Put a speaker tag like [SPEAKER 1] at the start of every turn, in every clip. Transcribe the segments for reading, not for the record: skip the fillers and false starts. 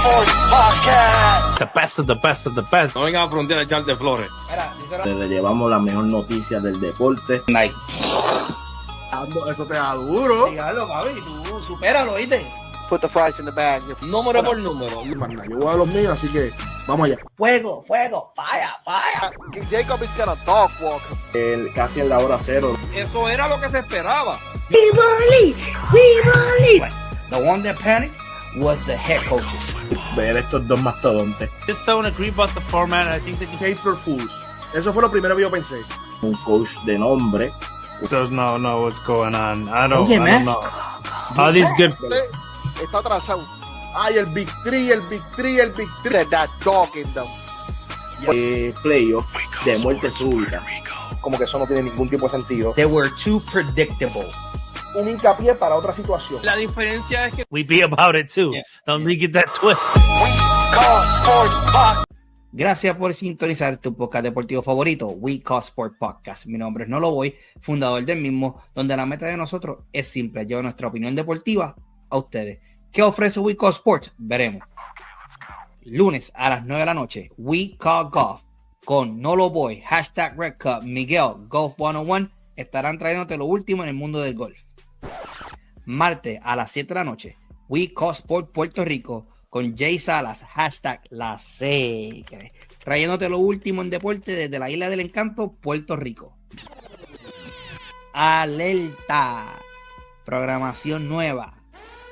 [SPEAKER 1] Sports Podcast.
[SPEAKER 2] The best of the best of the best.
[SPEAKER 3] No vengan a frontear a echarte flores.
[SPEAKER 4] Le llevamos la mejor noticia del deporte.
[SPEAKER 3] Night.
[SPEAKER 5] Eso te da duro.
[SPEAKER 6] Dígalo, papi, tú supéralo, ¿viste?
[SPEAKER 1] Put the fries in the bag.
[SPEAKER 3] Número por número.
[SPEAKER 5] Yo voy a los míos, así que vamos allá.
[SPEAKER 6] Fuego, fuego, fire, fire.
[SPEAKER 1] Jacob is gonna dog walk.
[SPEAKER 4] Casi en la hora cero.
[SPEAKER 3] Eso era lo que se esperaba.
[SPEAKER 6] We believe. The one that panicked was the head coach.
[SPEAKER 4] Ver estos dos mastodontes.
[SPEAKER 2] Just don't agree about the format. I think they can.
[SPEAKER 5] Paper Fools. Eso fue lo primero que yo pensé.
[SPEAKER 4] Un coach de nombre.
[SPEAKER 2] So no, what's going on? I don't
[SPEAKER 6] Max.
[SPEAKER 2] know. All these good.
[SPEAKER 1] Está atrasado.
[SPEAKER 5] Ay, el Big Three.
[SPEAKER 1] That dog in them.
[SPEAKER 4] Playoff de muerte súbita.
[SPEAKER 5] Como que eso no tiene ningún tipo de sentido.
[SPEAKER 6] They were too predictable.
[SPEAKER 5] Un hincapié para otra situación.
[SPEAKER 3] La diferencia es que
[SPEAKER 2] We be about it too.
[SPEAKER 3] Yeah.
[SPEAKER 2] Don't get that twist.
[SPEAKER 1] We call sports podcast.
[SPEAKER 6] Gracias por sintonizar tu podcast deportivo favorito, We Call Sport Podcast. Mi nombre es No Lo Voy, fundador del mismo, donde la meta de nosotros es simple, llevar nuestra opinión deportiva a ustedes. ¿Qué ofrece We Call Sports? Veremos. Lunes a las 9 de la noche, We Call Golf con No Lo Voy, #Red Cup, Miguel, Golf 101, estarán trayéndote lo último en el mundo del golf. Martes a las 7 de la noche, We Call Sport Puerto Rico con Jay Salas, #La Secre, trayéndote lo último en deporte desde la Isla del Encanto, Puerto Rico. Alerta, programación nueva,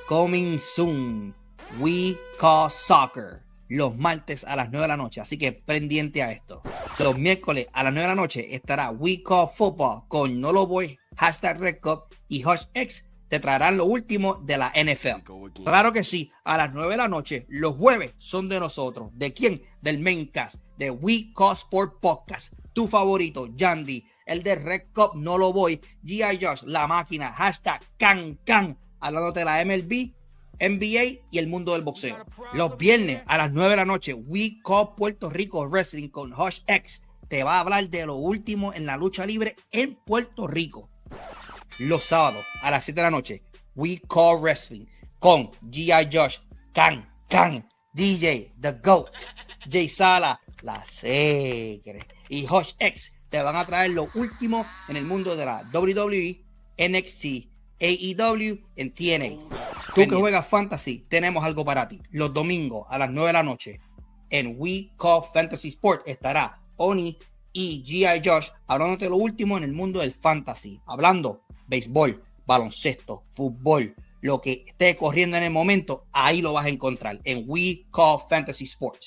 [SPEAKER 6] coming soon, We Call Soccer, los martes a las 9 de la noche, así que pendiente a esto. Los miércoles a las 9 de la noche estará We Call Football con No Lo Voy, #Red Cup y HOF te traerán lo último de la NFL. Claro que sí, a las 9 de la noche, los jueves son de nosotros. ¿De quién? Del Maincast, de We Call Sport Podcast. Tu favorito, Yandy, el de Red Cup, No Lo Voy, G.I. Josh, La Máquina, #CanCan, hablándote de la MLB, NBA y el mundo del boxeo. Los viernes a las 9 de la noche, We Call Puerto Rico Wrestling con Hush X te va a hablar de lo último en la lucha libre en Puerto Rico. Los sábados a las 7 de la noche, We Call Wrestling con G.I. Josh, Can, DJ, The Goat, Jay Sala, La Secre y Hush X te van a traer lo último en el mundo de la WWE, NXT, AEW en TNA. Tú que juegas Fantasy, tenemos algo para ti. Los domingos a las 9 de la noche en We Call Fantasy Sport estará Oni y G.I. Josh hablándote lo último en el mundo del Fantasy. Hablando béisbol, baloncesto, fútbol, lo que esté corriendo en el momento, ahí lo vas a encontrar en We Call Fantasy Sports.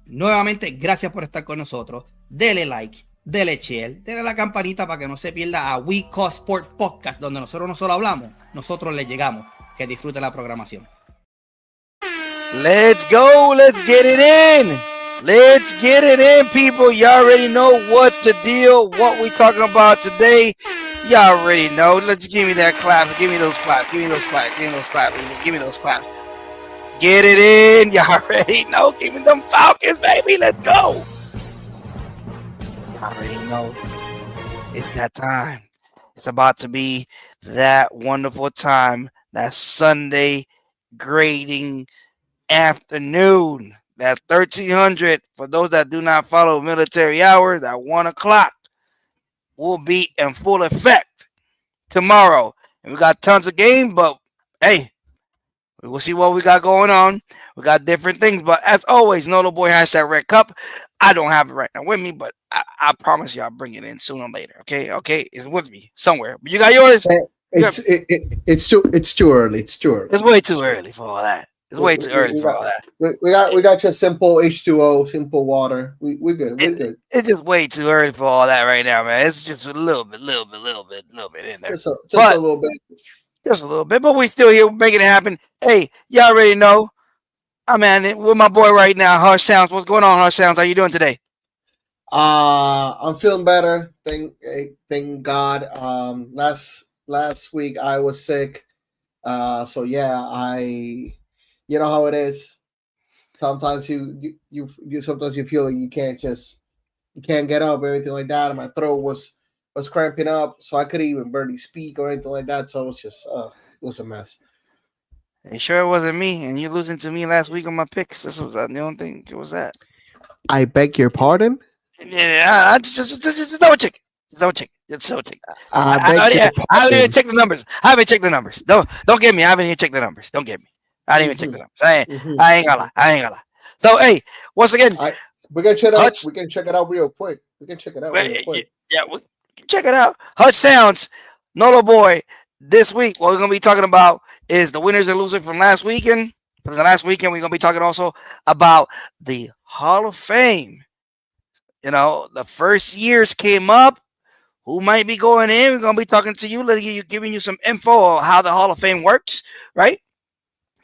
[SPEAKER 6] Nuevamente, gracias por estar con nosotros. Dele like, dele share, dele la campanita para que no se pierda a We Call Sport Podcast, donde nosotros no solo hablamos, nosotros le llegamos. Que disfrute la programación.
[SPEAKER 7] Let's go. Let's get it in. Let's get it in, people. You already know what's the deal, what we talking about today. You already know. Let's give me that clap. Give me those claps. Give me those claps. Give me those claps. Give me those claps. Get it in. You already know. Give me them Falcons, baby. Let's go. You already know. It's that time. It's about to be that wonderful time. That Sunday grading afternoon. That 1300, for those that do not follow military hours, that 1 o'clock will be in full effect tomorrow. And we got tons of games, but hey, we'll see what we got going on. We got different things, but as always, No Lo Boy #Red Cup. I don't have it right now with me, but I promise you I'll bring it in sooner or later. Okay, it's with me somewhere. But you got yours?
[SPEAKER 5] It's too early. It's
[SPEAKER 7] way too early for all that. It's way too early for all that.
[SPEAKER 5] We got just simple H2O, simple water. We're good. We're good.
[SPEAKER 7] It's just way too early for all that right now, man. It's just a little bit in there.
[SPEAKER 5] Just a little bit.
[SPEAKER 7] Just a little bit, but we still here making it happen. Hey, y'all already know. I'm with my boy right now, Hush Sounds. What's going on, Hush Sounds? How you doing today?
[SPEAKER 5] I'm feeling better. Thank God. Last week I was sick. So yeah, you know how it is. Sometimes you sometimes you feel like you can't get up or anything like that. And my throat was cramping up, so I couldn't even barely speak or anything like that. So it was just it was a mess.
[SPEAKER 7] You sure it wasn't me? And you losing to me last week on my picks. This was the only thing. What was that?
[SPEAKER 5] I beg your pardon.
[SPEAKER 7] Yeah, just double check. Just double check. Just double check.
[SPEAKER 5] I beg your
[SPEAKER 7] I haven't even
[SPEAKER 5] pardon.
[SPEAKER 7] checked the numbers. I haven't checked the numbers. Don't get me. I haven't even checked the numbers. Don't get me. I didn't even check the numbers.
[SPEAKER 5] Mhm.
[SPEAKER 7] I ain't gonna lie. I ain't gonna lie. So hey, once again,
[SPEAKER 5] We can check it out.
[SPEAKER 7] Hutch-
[SPEAKER 5] We can check it out real quick. We can check it out real quick.
[SPEAKER 7] yeah, check it out. Hutch Sounds, Nolo Boy. This week, what we're gonna be talking about is the winners and losers from last weekend. From the last weekend, we're gonna be talking also about the Hall of Fame. You know, the first years came up. Who might be going in? We're gonna be talking to you, giving you some info on how the Hall of Fame works, right?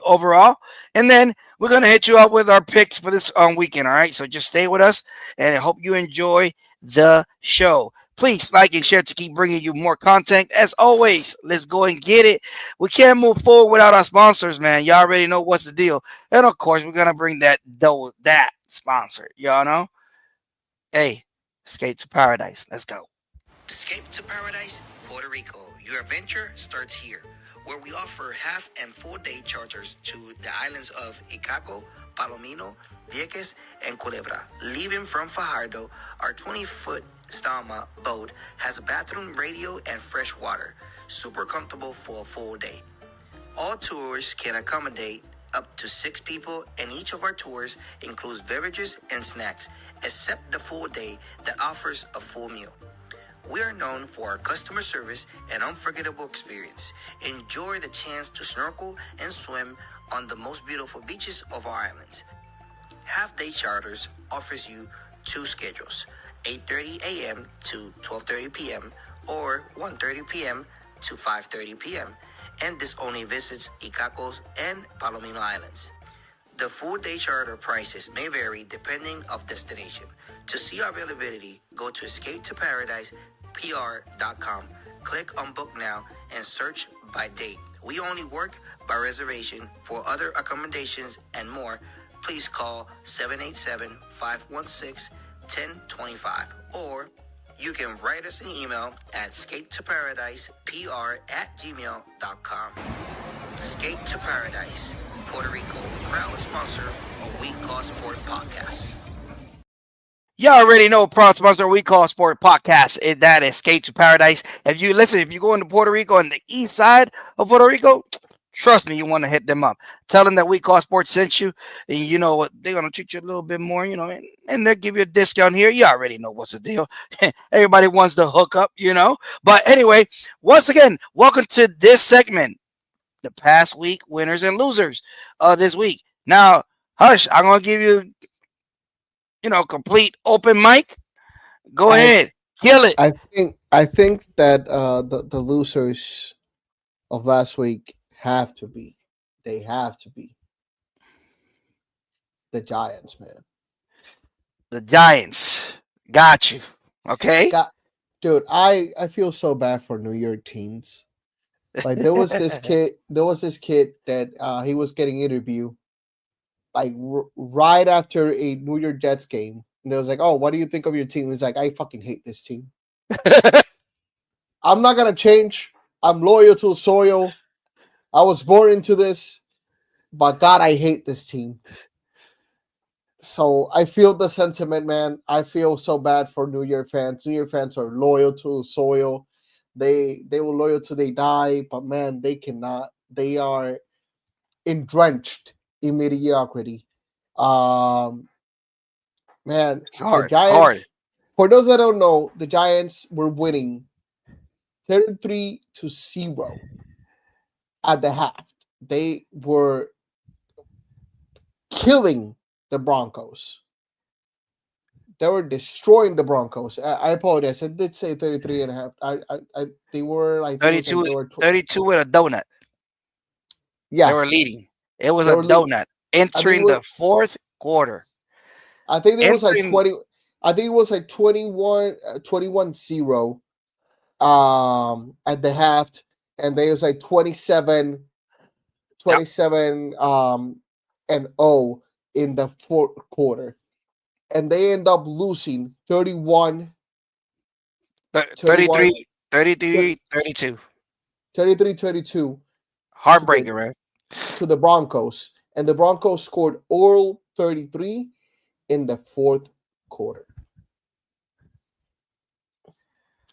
[SPEAKER 7] Overall, and then we're gonna hit you up with our picks for this weekend. All right, so just stay with us, and I hope you enjoy the show. Please like and share to keep bringing you more content. As always, let's go and get it. We can't move forward without our sponsors, man. Y'all already know what's the deal, and of course, we're gonna bring that sponsor. Y'all know. Hey, Escape to Paradise. Let's go.
[SPEAKER 8] Escape to Paradise, Puerto Rico. Your adventure starts here, where we offer half and full day charters to the islands of Icaco, Palomino, Vieques, and Culebra. Leaving from Fajardo, our 20-foot Stama boat has a bathroom, radio, and fresh water. Super comfortable for a full day. All tours can accommodate up to 6 people, and each of our tours includes beverages and snacks, except the full day that offers a full meal. We are known for our customer service and unforgettable experience. Enjoy the chance to snorkel and swim on the most beautiful beaches of our islands. Half-day charters offers you 2 schedules, 8:30 a.m. to 12:30 p.m. or 1:30 p.m. to 5:30 p.m. And this only visits Icacos and Palomino Islands. The full-day charter prices may vary depending of destination. To see our availability, go to escapetoparadisepr.com. Click on Book Now and search by date. We only work by reservation. For other accommodations and more, please call 787-516-1025. Or you can write us an email at escapetoparadisepr@gmail.com. Escape to Paradise, Puerto Rico, proud sponsor of We Call Sport Podcast.
[SPEAKER 7] Y'all already know proud sponsor We Call Sport Podcast is that Escape to Paradise. If you go into Puerto Rico on the east side of Puerto Rico, trust me, you want to hit them up. Tell them that We Call Sport sent you, and you know what, they're gonna treat you a little bit more, you know, and they'll give you a discount here. You already know what's the deal. Everybody wants to hook up, you know. But anyway, once again, welcome to this segment, the past week winners and losers of this week. Now, Hush, I'm gonna give you, complete open mic. Go ahead, kill it.
[SPEAKER 5] I think that the losers of last week have to be the Giants, man.
[SPEAKER 7] The Giants got you. Okay.
[SPEAKER 5] Dude, I feel so bad for New York teams. Like there was this kid that he was getting interviewed like right after a New York Jets game. And they was like, "Oh, what do you think of your team?" He's like, "I fucking hate this team. I'm not gonna change. I'm loyal to the soil. I was born into this, but God, I hate this team." So I feel the sentiment, man. I feel so bad for New York fans. New York fans are loyal to the soil. They were loyal till they die, but man, they cannot. They are entrenched in mediocrity. Man, the Giants. For those that don't know, the Giants were winning 33-0 at the half. They were killing the Broncos. They were destroying the Broncos. I apologize. I did say 33.5. They were like
[SPEAKER 7] 32, 32 with a donut.
[SPEAKER 5] Yeah.
[SPEAKER 7] They were leading. It was a donut entering the fourth quarter.
[SPEAKER 5] I think it was like 20. I think it was like 21-0 at the half, and there was like 27 and 0 in the fourth quarter. And they end up losing 33-32.
[SPEAKER 7] 33-32.
[SPEAKER 5] Heartbreaker,
[SPEAKER 7] man.
[SPEAKER 5] to the Broncos, and the Broncos scored all 33 in the fourth quarter.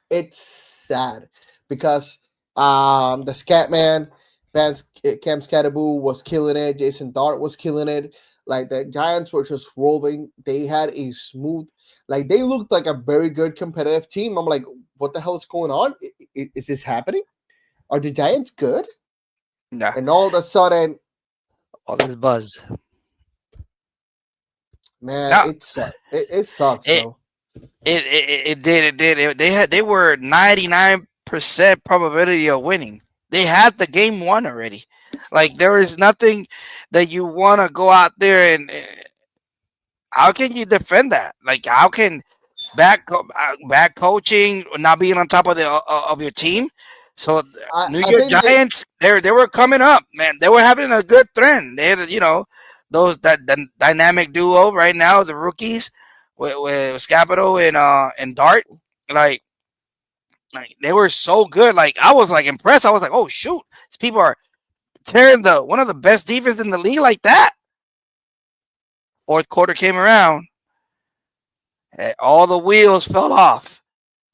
[SPEAKER 5] It's sad because the Scatman, Cam Scattaboo was killing it. Jason Dart was killing it. Like the Giants were just rolling. They had a smooth, like they looked like a very good competitive team. I'm like, what the hell is going on? Is this happening? Are the Giants good?
[SPEAKER 7] Nah,
[SPEAKER 5] And all of a sudden,
[SPEAKER 7] all this buzz.
[SPEAKER 5] man,
[SPEAKER 7] Nah.
[SPEAKER 5] it sucks. It sucks.
[SPEAKER 7] It-
[SPEAKER 5] though.
[SPEAKER 7] It did. They were 99% probability of winning. They had the game won already. Like there is nothing that you want to go out there and how can you defend that? Like how can back coaching not being on top of the of your team? So New
[SPEAKER 5] I
[SPEAKER 7] York
[SPEAKER 5] think they,
[SPEAKER 7] Giants, they were coming up, man. They were having a good trend. They had those that dynamic duo right now, the rookies with Scapito and Dart, like they were so good. Like I was like impressed. I was like, oh shoot, these people are tearing one of the best defense in the league like that. Fourth quarter came around, all the wheels fell off.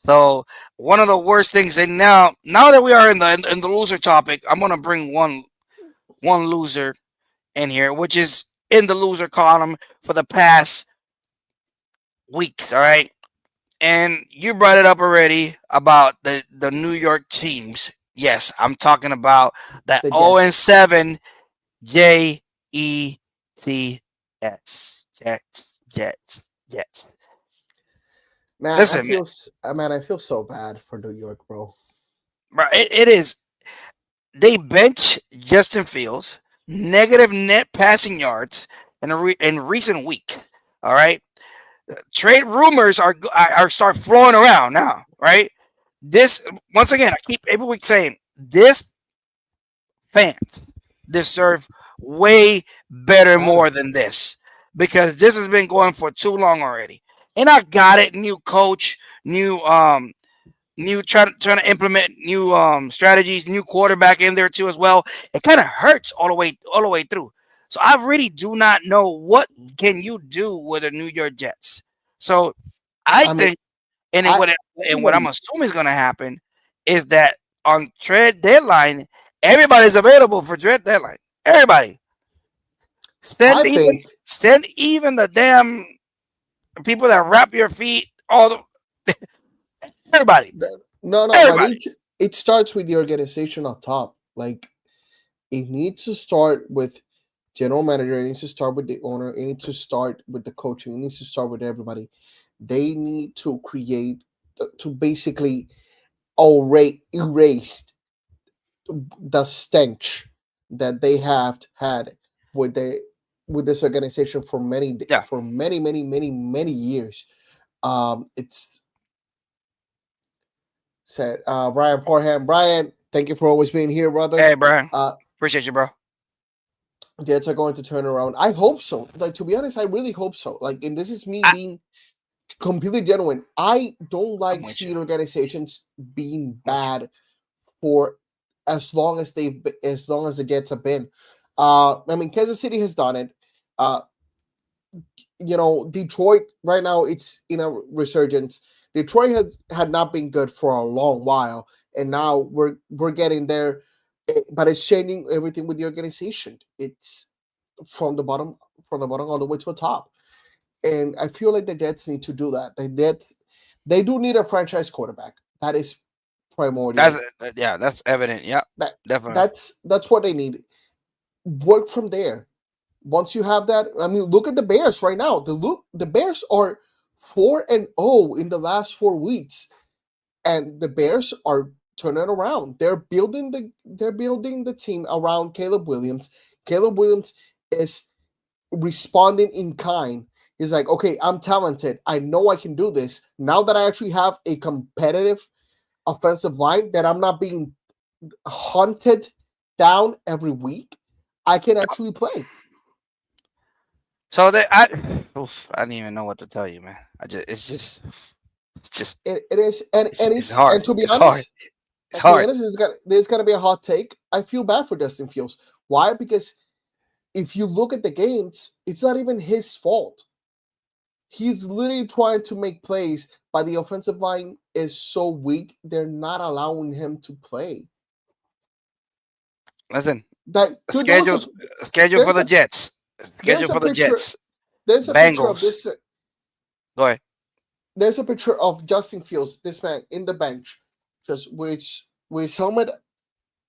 [SPEAKER 7] So one of the worst things. And now that we are in the loser topic, I'm gonna bring one loser in here, which is in the loser column for the past weeks. All right. And you brought it up already about the New York teams. Yes, I'm talking about that
[SPEAKER 5] The
[SPEAKER 7] 0-7 Jets. Jets.
[SPEAKER 5] man,
[SPEAKER 7] Listen,
[SPEAKER 5] I feel so bad for New York, bro.
[SPEAKER 7] bro, it is. They bench Justin Fields, negative net passing yards in recent weeks. All right. Trade rumors are start flowing around now, right? This once again, I keep every week saying this fans deserve way better more than this because this has been going for too long already. And I got it, new coach, new trying to implement new strategies, new quarterback in there too as well. It kind of hurts all the way through. So I really do not know what can you do with the New York Jets. So I think, what I'm assuming is going to happen is that on trade deadline, everybody's available for trade deadline. Everybody. Send even the damn people that wrap your feet. Everybody.
[SPEAKER 5] No, but it starts with the organization on top. Like it needs to start with general manager. It needs to start with the owner. It needs to start with the coaching. It needs to start with everybody. They need to create to basically erase the stench that they have had with this organization for many years. It's said Brian Parham. Brian, thank you for always being here, brother.
[SPEAKER 7] Hey, Brian. Appreciate you, bro.
[SPEAKER 5] Jets are going to turn around. I hope so. Like to be honest, I really hope so. Like, and this is me being completely genuine. I don't like seeing organizations being bad for as long as the Jets have been. I mean, Kansas City has done it. Detroit right now it's in a resurgence. Detroit had not been good for a long while, and now we're getting there. But it's changing everything with the organization. It's from the bottom all the way to the top. And I feel like the Jets need to do that. They do need a franchise quarterback. That is primordial.
[SPEAKER 7] That's evident. Yeah, definitely.
[SPEAKER 5] That's what they need. Work from there. Once you have that, I mean, look at the Bears right now. The Bears are 4-0 in the last 4 weeks, and the Bears are turning around. They're building the team around Caleb Williams. Caleb Williams is responding in kind. He's like, okay, I'm talented. I know I can do this. Now that I actually have a competitive offensive line that I'm not being hunted down every week, I can actually play.
[SPEAKER 7] So I didn't even know what to tell you, man. It's just
[SPEAKER 5] it is, and it's
[SPEAKER 7] hard.
[SPEAKER 5] And to be
[SPEAKER 7] it's
[SPEAKER 5] honest,
[SPEAKER 7] hard. It's hard.
[SPEAKER 5] There's going to be a hot take. I feel bad for Justin Fields. Why? Because if you look at the games, it's not even his fault. He's literally trying to make plays, but the offensive line is so weak, they're not allowing him to play.
[SPEAKER 7] Listen,
[SPEAKER 5] That dude, there was
[SPEAKER 7] schedule for
[SPEAKER 5] there's
[SPEAKER 7] the
[SPEAKER 5] a-
[SPEAKER 7] Jets. Schedule
[SPEAKER 5] there's a
[SPEAKER 7] for the
[SPEAKER 5] picture-
[SPEAKER 7] Jets.
[SPEAKER 5] there's a picture of
[SPEAKER 7] Bengals.
[SPEAKER 5] this.
[SPEAKER 7] Go ahead.
[SPEAKER 5] There's a picture of Justin Fields, this man in the bench, just with his helmet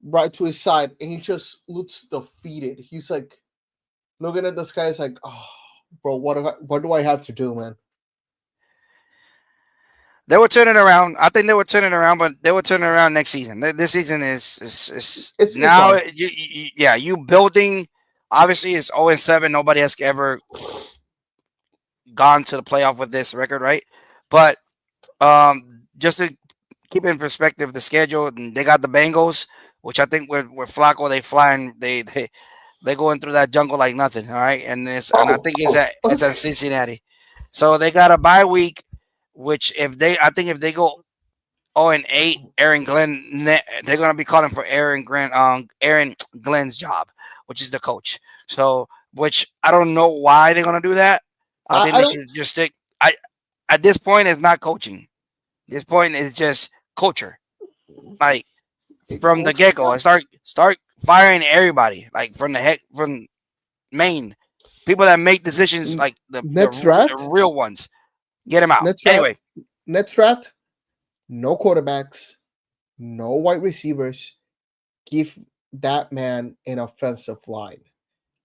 [SPEAKER 5] right to his side, and he just looks defeated. He's like looking at the sky. It's like, oh, bro, what do I have to do, man?
[SPEAKER 7] They were turning around. I think they were turning around, but they were turning around next season. This season is
[SPEAKER 5] It's
[SPEAKER 7] now.
[SPEAKER 5] gone.
[SPEAKER 7] You building. Obviously, it's 0-7. Nobody has ever gone to the playoff with this record, right? But just to keep in perspective, the schedule, they got the Bengals, which I think with Flacco, they flying, they going through that jungle like nothing, all right? And I think it's at Cincinnati. So they got a bye week, which if they go 0-8, Aaron Glenn, they're gonna be calling for Aaron Glenn's job, which is the coach. So, which I don't know why they're gonna do that. I think they should just stick. At this point, it's not coaching. This point is just culture. Like from the get go, start firing everybody. Like from Maine, people that make decisions, like the real ones. Get them out. Anyway,
[SPEAKER 5] next draft, no quarterbacks, no wide receivers. Give that man an offensive line.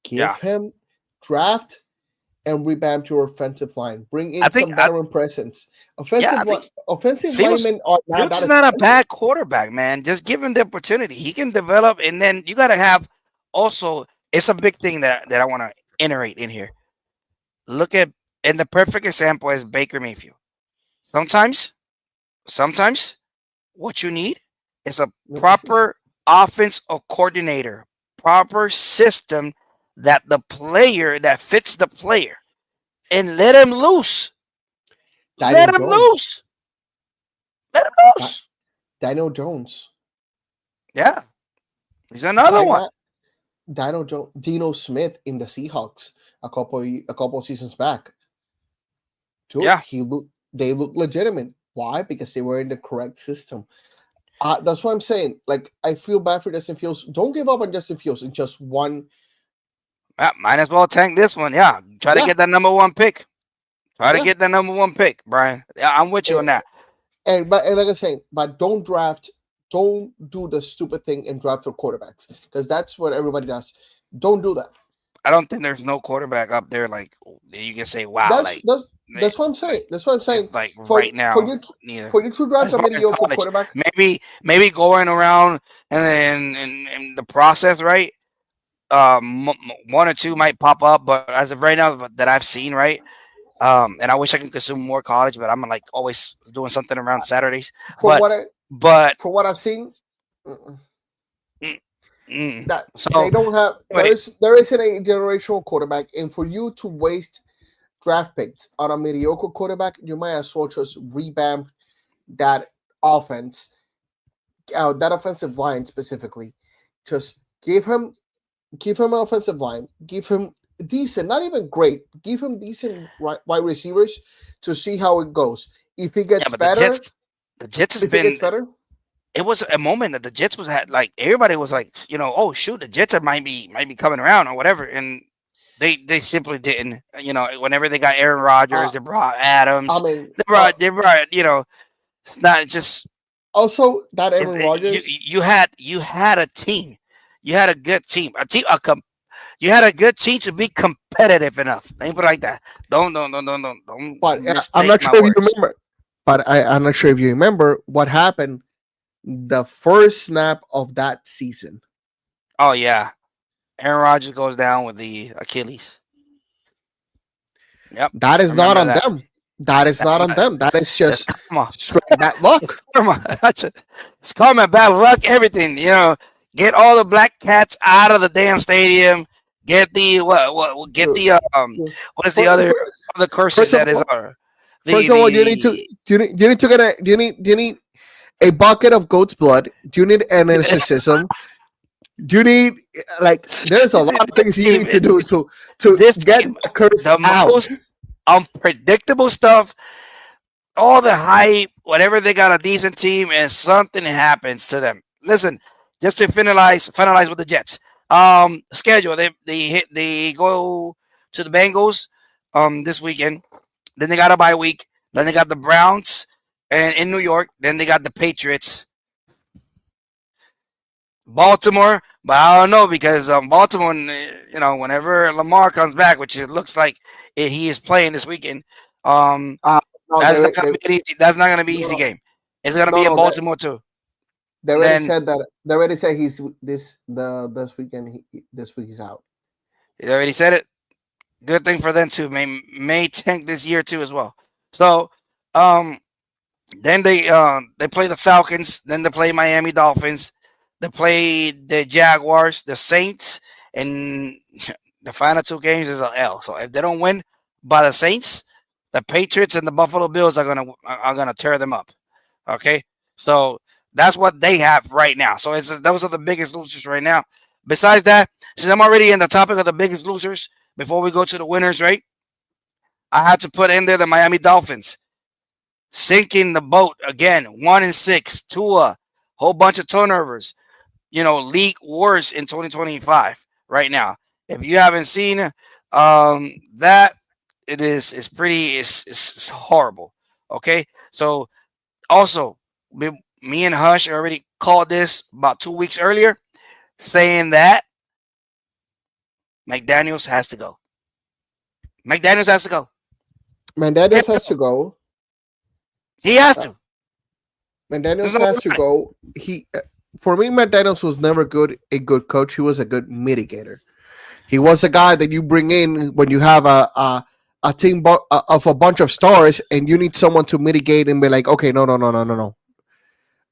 [SPEAKER 5] Give him draft and revamp your offensive line. Bring in some veteran presence. Offensive linemen are
[SPEAKER 7] Fields is not a bad quarterback, man. Just give him the opportunity. He can develop, and then you got to have also. It's a big thing that I want to iterate in here. Look at, and the perfect example is Baker Mayfield. Sometimes what you need is a proper offensive coordinator, proper system that fits the player, and let him loose. Let him loose.
[SPEAKER 5] Daniel Jones.
[SPEAKER 7] Yeah. He's another one.
[SPEAKER 5] Dino Smith in the Seahawks a couple seasons back. Dude,
[SPEAKER 7] yeah.
[SPEAKER 5] They look legitimate. Why? Because they were in the correct system. That's what I'm saying. Like, I feel bad for Justin Fields. Don't give up on Justin Fields in just one.
[SPEAKER 7] Might as well tank this one. Yeah. Try to get that number one pick. Try to get that number one pick, Brian. I'm with you on that.
[SPEAKER 5] And like I say, but don't do the stupid thing and draft for quarterbacks, because that's what everybody does. Don't do that.
[SPEAKER 7] I don't think there's no quarterback up there like you can say, wow.
[SPEAKER 5] That's what I'm saying. That's what I'm saying.
[SPEAKER 7] Like right now,
[SPEAKER 5] for you to draft a mediocre quarterback,
[SPEAKER 7] maybe going around and then in the process, right? One or two might pop up, but as of right now that I've seen, right? And I wish I could consume more college, but I'm like always doing something around Saturdays.
[SPEAKER 5] For what I've seen, they don't have. There isn't a generational quarterback, and for you to waste draft picks on a mediocre quarterback, you might as well just revamp that offense, that offensive line specifically. Just give him an offensive line. Give him decent, not even great. Give him decent wide receivers to see how it goes. If he gets better,
[SPEAKER 7] the Jets has been better. It was a moment that the Jets had everybody was like, oh shoot, the Jets might be coming around or whatever, and they simply didn't. Whenever they got Aaron Rodgers, they brought Adams. They brought it's not just
[SPEAKER 5] also that Aaron Rodgers.
[SPEAKER 7] You had a team. You had a good team. You had a good team to be competitive enough. Let me put it like that. Don't.
[SPEAKER 5] But I'm not sure if you remember. But I'm not sure if you remember what happened the first snap of that season.
[SPEAKER 7] Oh yeah, Aaron Rodgers goes down with the Achilles. Yep.
[SPEAKER 5] That is not on them. That is not on them. That is just straight bad luck.
[SPEAKER 7] It's karma. It's karma, bad luck, everything. Get all the black cats out of the damn stadium. Get the what is the other curses that is on?
[SPEAKER 5] First of all, you need a bucket of goat's blood. Do you need an exorcism? You need like there's a lot of things you need to do to
[SPEAKER 7] This
[SPEAKER 5] get
[SPEAKER 7] team,
[SPEAKER 5] the curse
[SPEAKER 7] the
[SPEAKER 5] out.
[SPEAKER 7] most unpredictable stuff, all the hype, whenever they got a decent team and something happens to them. Listen, just to finalize with the Jets. Schedule. They go to the Bengals this weekend. Then they got a bye week. Then they got the Browns and in New York. Then they got the Patriots. Baltimore, but I don't know because Baltimore, whenever Lamar comes back, which it looks like he is playing this weekend,
[SPEAKER 5] No,
[SPEAKER 7] that's
[SPEAKER 5] they,
[SPEAKER 7] not gonna
[SPEAKER 5] they,
[SPEAKER 7] be an easy. That's not gonna be an easy
[SPEAKER 5] no,
[SPEAKER 7] game. It's gonna
[SPEAKER 5] no,
[SPEAKER 7] be in
[SPEAKER 5] no,
[SPEAKER 7] Baltimore too.
[SPEAKER 5] they
[SPEAKER 7] And
[SPEAKER 5] already
[SPEAKER 7] then
[SPEAKER 5] said that. They already said he's this weekend. This week he's out.
[SPEAKER 7] they already said it. Good thing for them too. May tank this year too as well. So, then they play the Falcons. Then they play Miami Dolphins. They play the Jaguars, the Saints, and the final two games is an L. So if they don't win by the Saints, the Patriots and the Buffalo Bills are gonna tear them up. Okay, so that's what they have right now. So those are the biggest losers right now. Besides that, since I'm already in the topic of the biggest losers, before we go to the winners, right? I had to put in there the Miami Dolphins sinking the boat again, 1-6. Tua, whole bunch of turnovers. League worst in 2025 right now. If you haven't seen that, it's horrible. Okay, so also me and Hush already called this about 2 weeks earlier, saying that McDaniels has to go. McDaniels has to go.
[SPEAKER 5] McDaniels has to go.
[SPEAKER 7] He has to.
[SPEAKER 5] McDaniels has to go. For me, McDaniels was never a good coach. He was a good mitigator. He was a guy that you bring in when you have a team of a bunch of stars and you need someone to mitigate and be like, okay, no.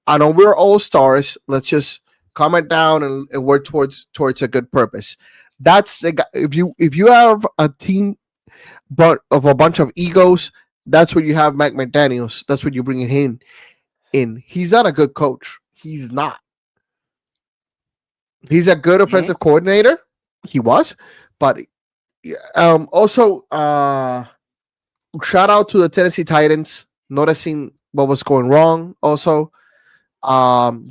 [SPEAKER 5] I know we're all stars. Let's just calm it down and work towards a good purpose. That's the guy. If you have a team but of a bunch of egos, that's what you have McDaniels. That's what you bring him in. He's not a good coach. He's not. He's a good offensive coordinator. He was, but also shout out to the Tennessee Titans noticing what was going wrong. Also,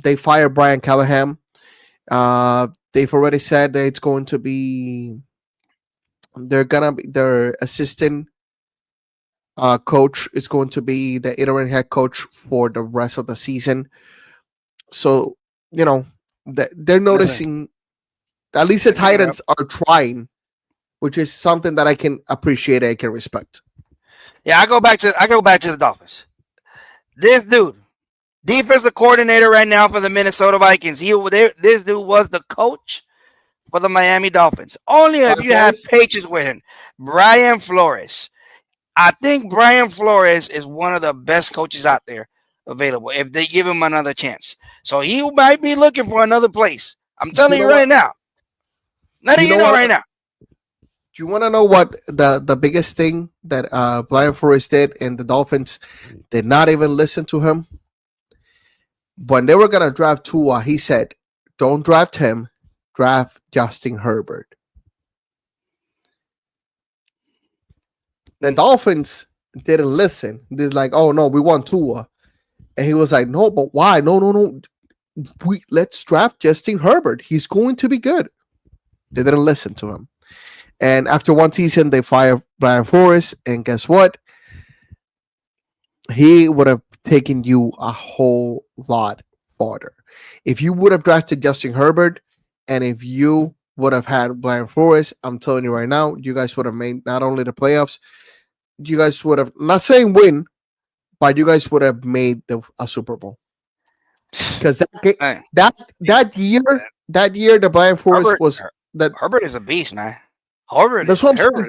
[SPEAKER 5] they fired Brian Callahan. They've already said that it's going to be their assistant coach is going to be the interim head coach for the rest of the season. So they're noticing. At least the Titans are trying, which is something that I can appreciate. I can respect.
[SPEAKER 7] Yeah, I go back to the Dolphins. This dude, defensive coordinator right now for the Minnesota Vikings. This dude was the coach for the Miami Dolphins. Only if you have patience with him. Brian Flores. I think Brian Flores is one of the best coaches out there available if they give him another chance. So he might be looking for another place. I'm telling you right now. Letting you know right now.
[SPEAKER 5] Do you want to know what the biggest thing that Brian Flores did and the Dolphins did not even listen to him? When they were going to draft Tua, he said, don't draft him, draft Justin Herbert. The Dolphins didn't listen. They're like, oh, no, we want Tua. And he was like, no, but why? No. Let's draft Justin Herbert. He's going to be good. They didn't listen to him. And after one season, they fired Brian Flores. And guess what? He would have taken you a whole lot farther. If you would have drafted Justin Herbert and if you would have had Brian Flores, I'm telling you right now, you guys would have made not only the playoffs, you guys would have, not saying win, but you guys would have made a Super Bowl. Because that year, the Brian Flores was that
[SPEAKER 7] Herbert is a beast, man. Herbert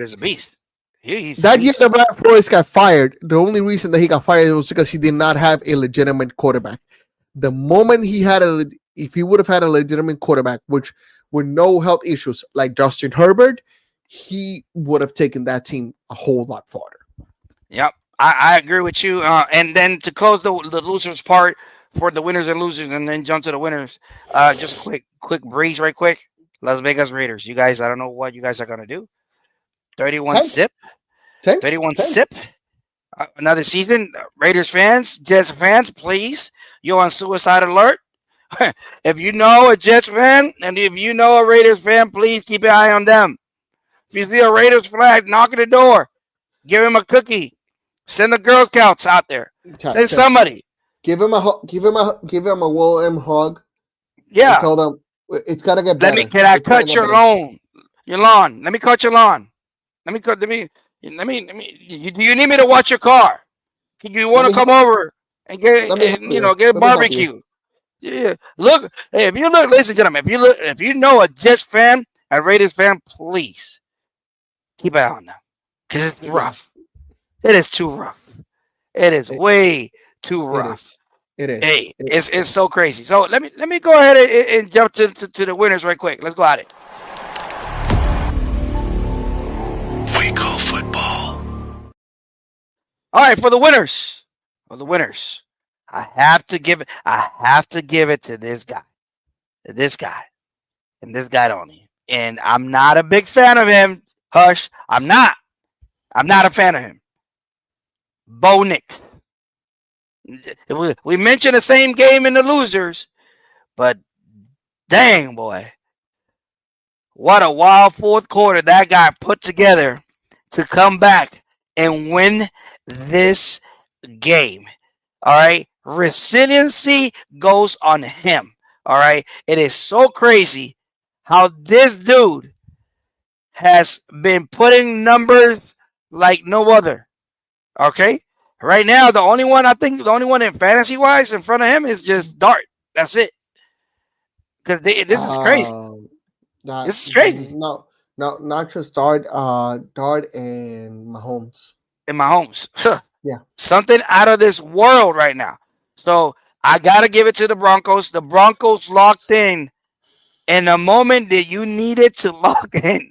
[SPEAKER 7] is a beast.
[SPEAKER 5] That year, the Brian Flores got fired. The only reason that he got fired was because he did not have a legitimate quarterback. The moment he had if he would have had a legitimate quarterback, which with no health issues like Justin Herbert, he would have taken that team a whole lot farther.
[SPEAKER 7] Yep, I agree with you. And then to close the losers part for the winners and losers, and then jump to the winners. Just a quick breeze, right quick. Las Vegas Raiders. You guys, I don't know what you guys are gonna do. 31
[SPEAKER 5] Tank.
[SPEAKER 7] sip.
[SPEAKER 5] Tank.
[SPEAKER 7] 31
[SPEAKER 5] Tank.
[SPEAKER 7] sip. Another season. Raiders fans, Jets fans, please. You're on suicide alert. If you know a Jets fan and if you know a Raiders fan, please keep an eye on them. If you see a Raiders flag, knock at the door. Give him a cookie. Send the Girl Scouts out there. Send somebody.
[SPEAKER 5] Give him a William hug.
[SPEAKER 7] Yeah.
[SPEAKER 5] Tell them it's gotta get better.
[SPEAKER 7] Can I cut your lawn? Your lawn. Let me cut your lawn. Do you need me to watch your car? Do you want to come over and get barbecue? Yeah. Look, hey, ladies and gentlemen, if you know a Jets fan, a Raiders fan, please keep an eye on them. Because it's rough. It is too rough. It is way too rough.
[SPEAKER 5] It is.
[SPEAKER 7] Hey, it's so crazy. So let me go ahead and jump to the winners right quick. Let's go at it.
[SPEAKER 8] We call football.
[SPEAKER 7] All right, for the winners. I have to give it to this guy. And this guy only. And I'm not a big fan of him. Hush. I'm not a fan of him. Bo Nix. We mentioned the same game in the losers, but dang, boy. What a wild fourth quarter that guy put together to come back and win this game. All right. Resiliency goes on him. All right. It is so crazy how this dude has been putting numbers like no other. Okay. Right now, the only one in fantasy wise in front of him is just Dart. That's it. Because this is crazy. This is crazy.
[SPEAKER 5] No, not just Dart. Dart and Mahomes.
[SPEAKER 7] Yeah. Something out of this world right now. So I gotta give it to the Broncos. The Broncos locked in the moment that you needed to lock in.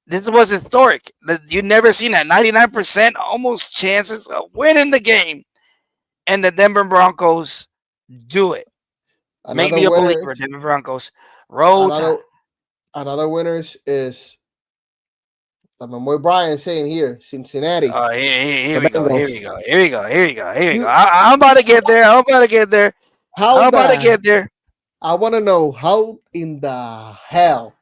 [SPEAKER 7] This was historic. You never seen that 99% almost chances of winning the game, and the Denver Broncos do it. Make me a believer, Denver Broncos. Roll Tide.
[SPEAKER 5] Another winners is my boy Brian saying here, Cincinnati.
[SPEAKER 7] Oh, here we go. Here we go. I'm about to get there.
[SPEAKER 5] I want to know how in the hell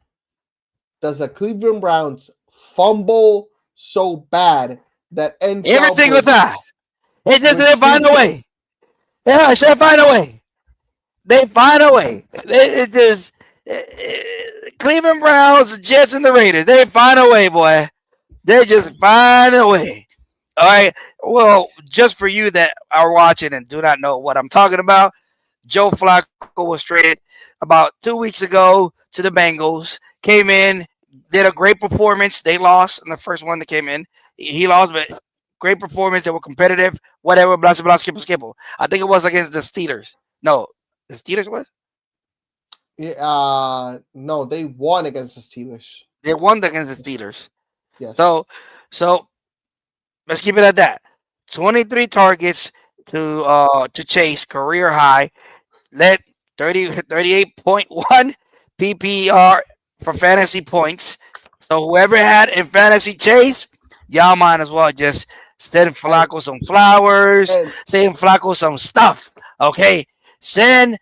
[SPEAKER 5] does the Cleveland Browns fumble so bad that ends
[SPEAKER 7] every single time? They find a way. Yeah, they find a way. They find a way. It just Cleveland Browns, the Jets, and the Raiders. They find a way, boy. They just find a way. All right. Well, just for you that are watching and do not know what I'm talking about, Joe Flacco was traded about 2 weeks ago to the Bengals. Came in, did a great performance. They lost in the first one that came in. He lost, but great performance. They were competitive. Whatever. Blah, blah, skipple. I think it was against the Steelers. No, the Steelers was?
[SPEAKER 5] Yeah. No, they won against the Steelers.
[SPEAKER 7] They won against the Steelers.
[SPEAKER 5] Yes.
[SPEAKER 7] So let's keep it at that. 23 targets to Chase, career high. Led 38.1 PPR for fantasy points. So whoever had in fantasy Chase, y'all might as well just send Flacco some flowers, send Flacco some stuff. Okay. Joe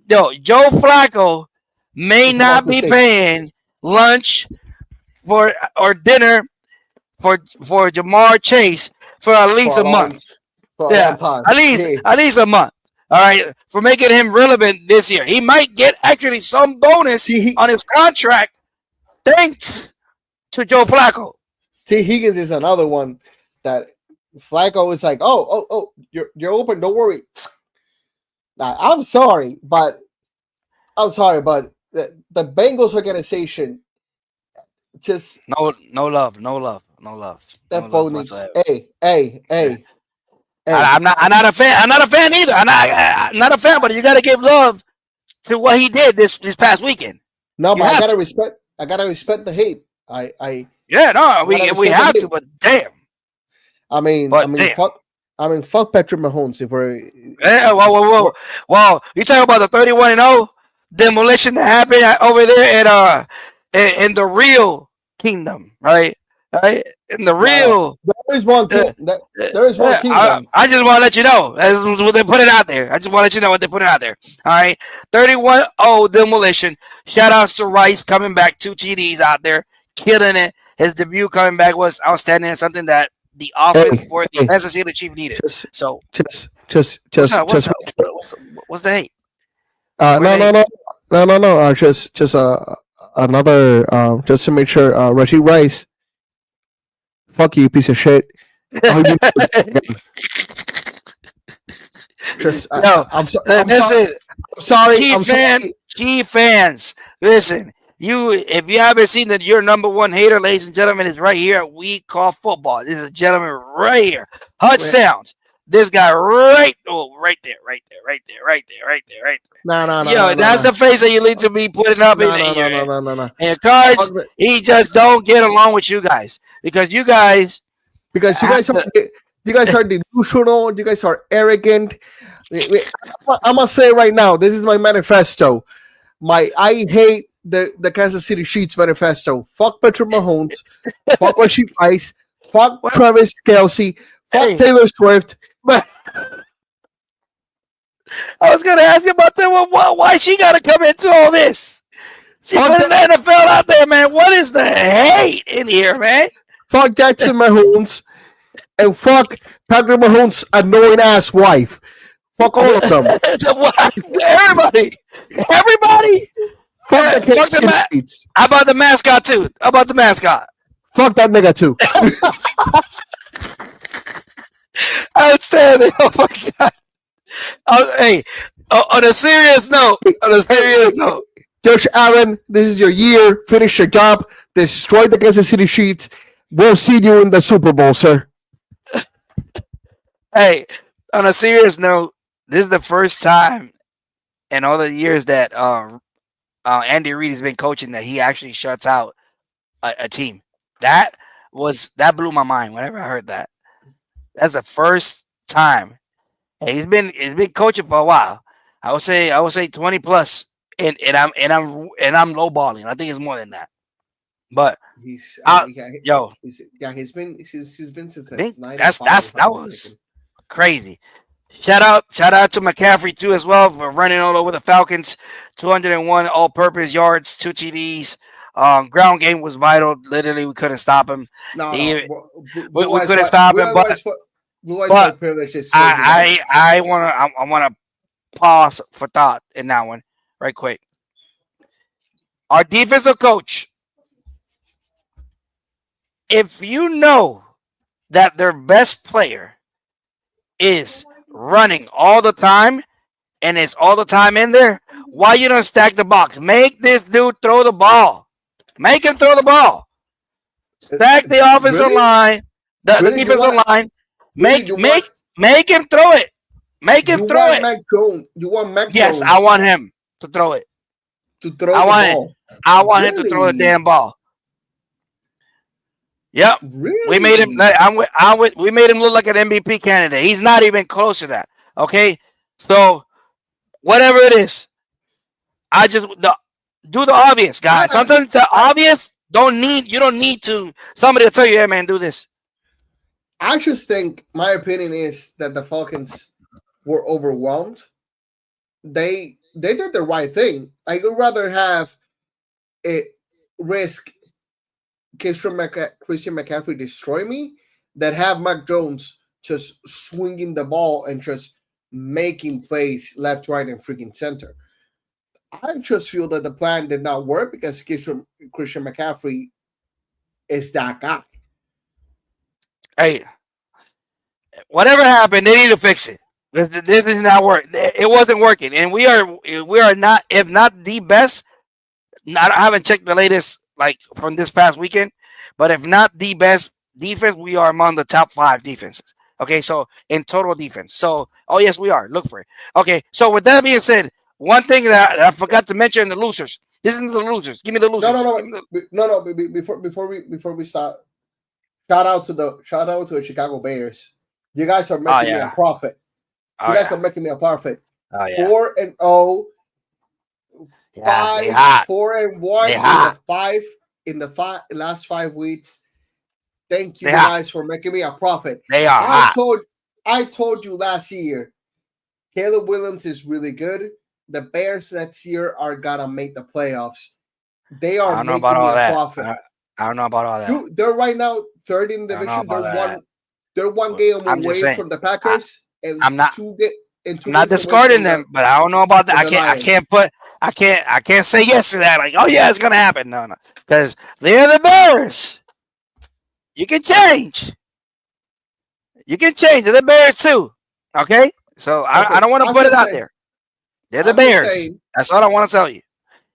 [SPEAKER 7] Flacco may not be paying lunch or dinner for Jamar Chase for at least a month. At least a month. All right, for making him relevant this year. He might get actually some bonus on his contract thanks to Joe Flacco.
[SPEAKER 5] T. Higgins is another one that Flacco is like, oh, you're open, don't worry. Now, I'm sorry, but the Bengals organization just
[SPEAKER 7] no love.
[SPEAKER 5] That bonus. Hey.
[SPEAKER 7] I'm not a fan. I'm not a fan either. I'm not a fan, but you got to give love to what he did this past weekend.
[SPEAKER 5] No, but I gotta respect the hate. We
[SPEAKER 7] have to. But damn.
[SPEAKER 5] I mean, I mean, fuck Patrick Mahomes. If we're
[SPEAKER 7] Whoa. You talking about the 31-0 demolition that happened over there at in the real kingdom, right? Right? In the real.
[SPEAKER 5] there is one king. There is one kingdom.
[SPEAKER 7] I just want to let you know. That's what they put it out there. I just want to let you know what they put it out there. All right. 31-0 demolition. Shout outs to Rice coming back, 2 TDs out there, killing it. His debut coming back was outstanding and something that the offense for the Kansas City Chiefs needed. So
[SPEAKER 5] What's
[SPEAKER 7] the hate?
[SPEAKER 5] No. Just another. Just to make sure. Rashid Rice. Fuck you, piece of shit. I'm sorry.
[SPEAKER 7] Chief fans, listen. If you haven't seen that, your number one hater, ladies and gentlemen, is right here. We call football. This is a gentleman right here. Hutch Sounds. This guy right there.
[SPEAKER 5] No.
[SPEAKER 7] That's the face that you need to be putting up in here.
[SPEAKER 5] No.
[SPEAKER 7] And Cards, he just don't get along with you guys because you guys
[SPEAKER 5] are delusional. You guys are arrogant. I'm gonna say right now, this is my manifesto. I hate the Kansas City Chiefs manifesto. Fuck Patrick Mahomes. Fuck Rashid Rice. Fuck Travis Kelce. Fuck Taylor Swift.
[SPEAKER 7] But I was gonna ask you about that. Why she gotta come into all this? She put the NFL out there, man. What is the hate in here, man?
[SPEAKER 5] Fuck Jackson Mahomes. And fuck Patrick Mahomes' annoying ass wife. Fuck all of them.
[SPEAKER 7] Everybody.
[SPEAKER 5] Fuck the
[SPEAKER 7] How about the mascot too?
[SPEAKER 5] Fuck that nigga too.
[SPEAKER 7] Outstanding. Oh my god. On a serious note.
[SPEAKER 5] Josh Allen, this is your year. Finish your job. Destroy the Kansas City Chiefs. We'll see you in the Super Bowl, sir.
[SPEAKER 7] Hey, on a serious note, this is the first time in all the years that Andy Reid has been coaching that he actually shuts out a team. That blew my mind whenever I heard that. That's the first time. And he's been coaching for a while. I would say 20 plus, and I'm lowballing. I think it's more than that. But
[SPEAKER 5] he's been since
[SPEAKER 7] that was crazy. Shout out to McCaffrey too as well for running all over the Falcons. 201 all-purpose yards, 2 TDs. Ground game was vital. Literally, we couldn't stop him. We couldn't stop him. But I want to pause for thought in that one right quick. Our defensive coach, if you know that their best player is running all the time and it's all the time in there, why you don't stack the box? Make this dude throw the ball. Make him throw the ball. Stack the offensive line, the defensive line. Make him throw it. Make him throw it.
[SPEAKER 5] You want Mac Jones?
[SPEAKER 7] Yes, I want him to throw it. I want him to throw the damn ball. Yep.
[SPEAKER 5] Really?
[SPEAKER 7] We made him. We made him look like an MVP candidate. He's not even close to that. Okay. So whatever it is, do the obvious, guys. Sometimes the obvious you don't need to somebody to tell you, hey man, do this.
[SPEAKER 5] I just think my opinion is that the Falcons were overwhelmed. They did the right thing. I would rather have it risk Christian McCaffrey destroy me than have Mac Jones just swinging the ball and just making plays left, right, and freaking center. I just feel that the plan did not work because Christian McCaffrey is that guy.
[SPEAKER 7] Hey, whatever happened, they need to fix it. This is not working. It wasn't working, and we are not, if not the best. I haven't checked the latest, like from this past weekend, but if not the best defense, we are among the top 5 defenses. Okay, so in total defense. So, oh yes, we are. Look for it. Okay, so with that being said, one thing that I forgot to mention: the losers. This is the losers. Give me the losers.
[SPEAKER 5] No. Before we start, shout out to the Chicago Bears You guys are making me
[SPEAKER 7] yeah.
[SPEAKER 5] a profit.
[SPEAKER 7] Oh,
[SPEAKER 5] You guys
[SPEAKER 7] yeah.
[SPEAKER 5] are making me a profit.
[SPEAKER 7] Oh, yeah.
[SPEAKER 5] 4-0,
[SPEAKER 7] Yeah, they hot.
[SPEAKER 5] 4-1
[SPEAKER 7] They hot.
[SPEAKER 5] in the last 5 weeks. Thank you
[SPEAKER 7] They hot.
[SPEAKER 5] guys for making me a profit.
[SPEAKER 7] They are hot.
[SPEAKER 5] I told you last year, Caleb Williams is really good. The Bears next year are gonna make the playoffs. They
[SPEAKER 7] I
[SPEAKER 5] are
[SPEAKER 7] don't know
[SPEAKER 5] making
[SPEAKER 7] about
[SPEAKER 5] me
[SPEAKER 7] all
[SPEAKER 5] a
[SPEAKER 7] that.
[SPEAKER 5] profit.
[SPEAKER 7] I don't know about all that.
[SPEAKER 5] They're right now third in the
[SPEAKER 7] I don't know
[SPEAKER 5] division.
[SPEAKER 7] about that.
[SPEAKER 5] They're one game
[SPEAKER 7] I'm just
[SPEAKER 5] away
[SPEAKER 7] saying,
[SPEAKER 5] from the Packers, and
[SPEAKER 7] I'm not-
[SPEAKER 5] two
[SPEAKER 7] I'm
[SPEAKER 5] games
[SPEAKER 7] not discarding
[SPEAKER 5] away from
[SPEAKER 7] them, but I don't know about that.
[SPEAKER 5] from the
[SPEAKER 7] I can't say yes to that. Like, oh yeah, it's gonna happen. No, because they're the Bears. You can change. You can change. They're the Bears too. Okay, so I don't want to put it out there. They're the
[SPEAKER 5] I'm just
[SPEAKER 7] Bears.
[SPEAKER 5] saying.
[SPEAKER 7] That's all I want to tell you.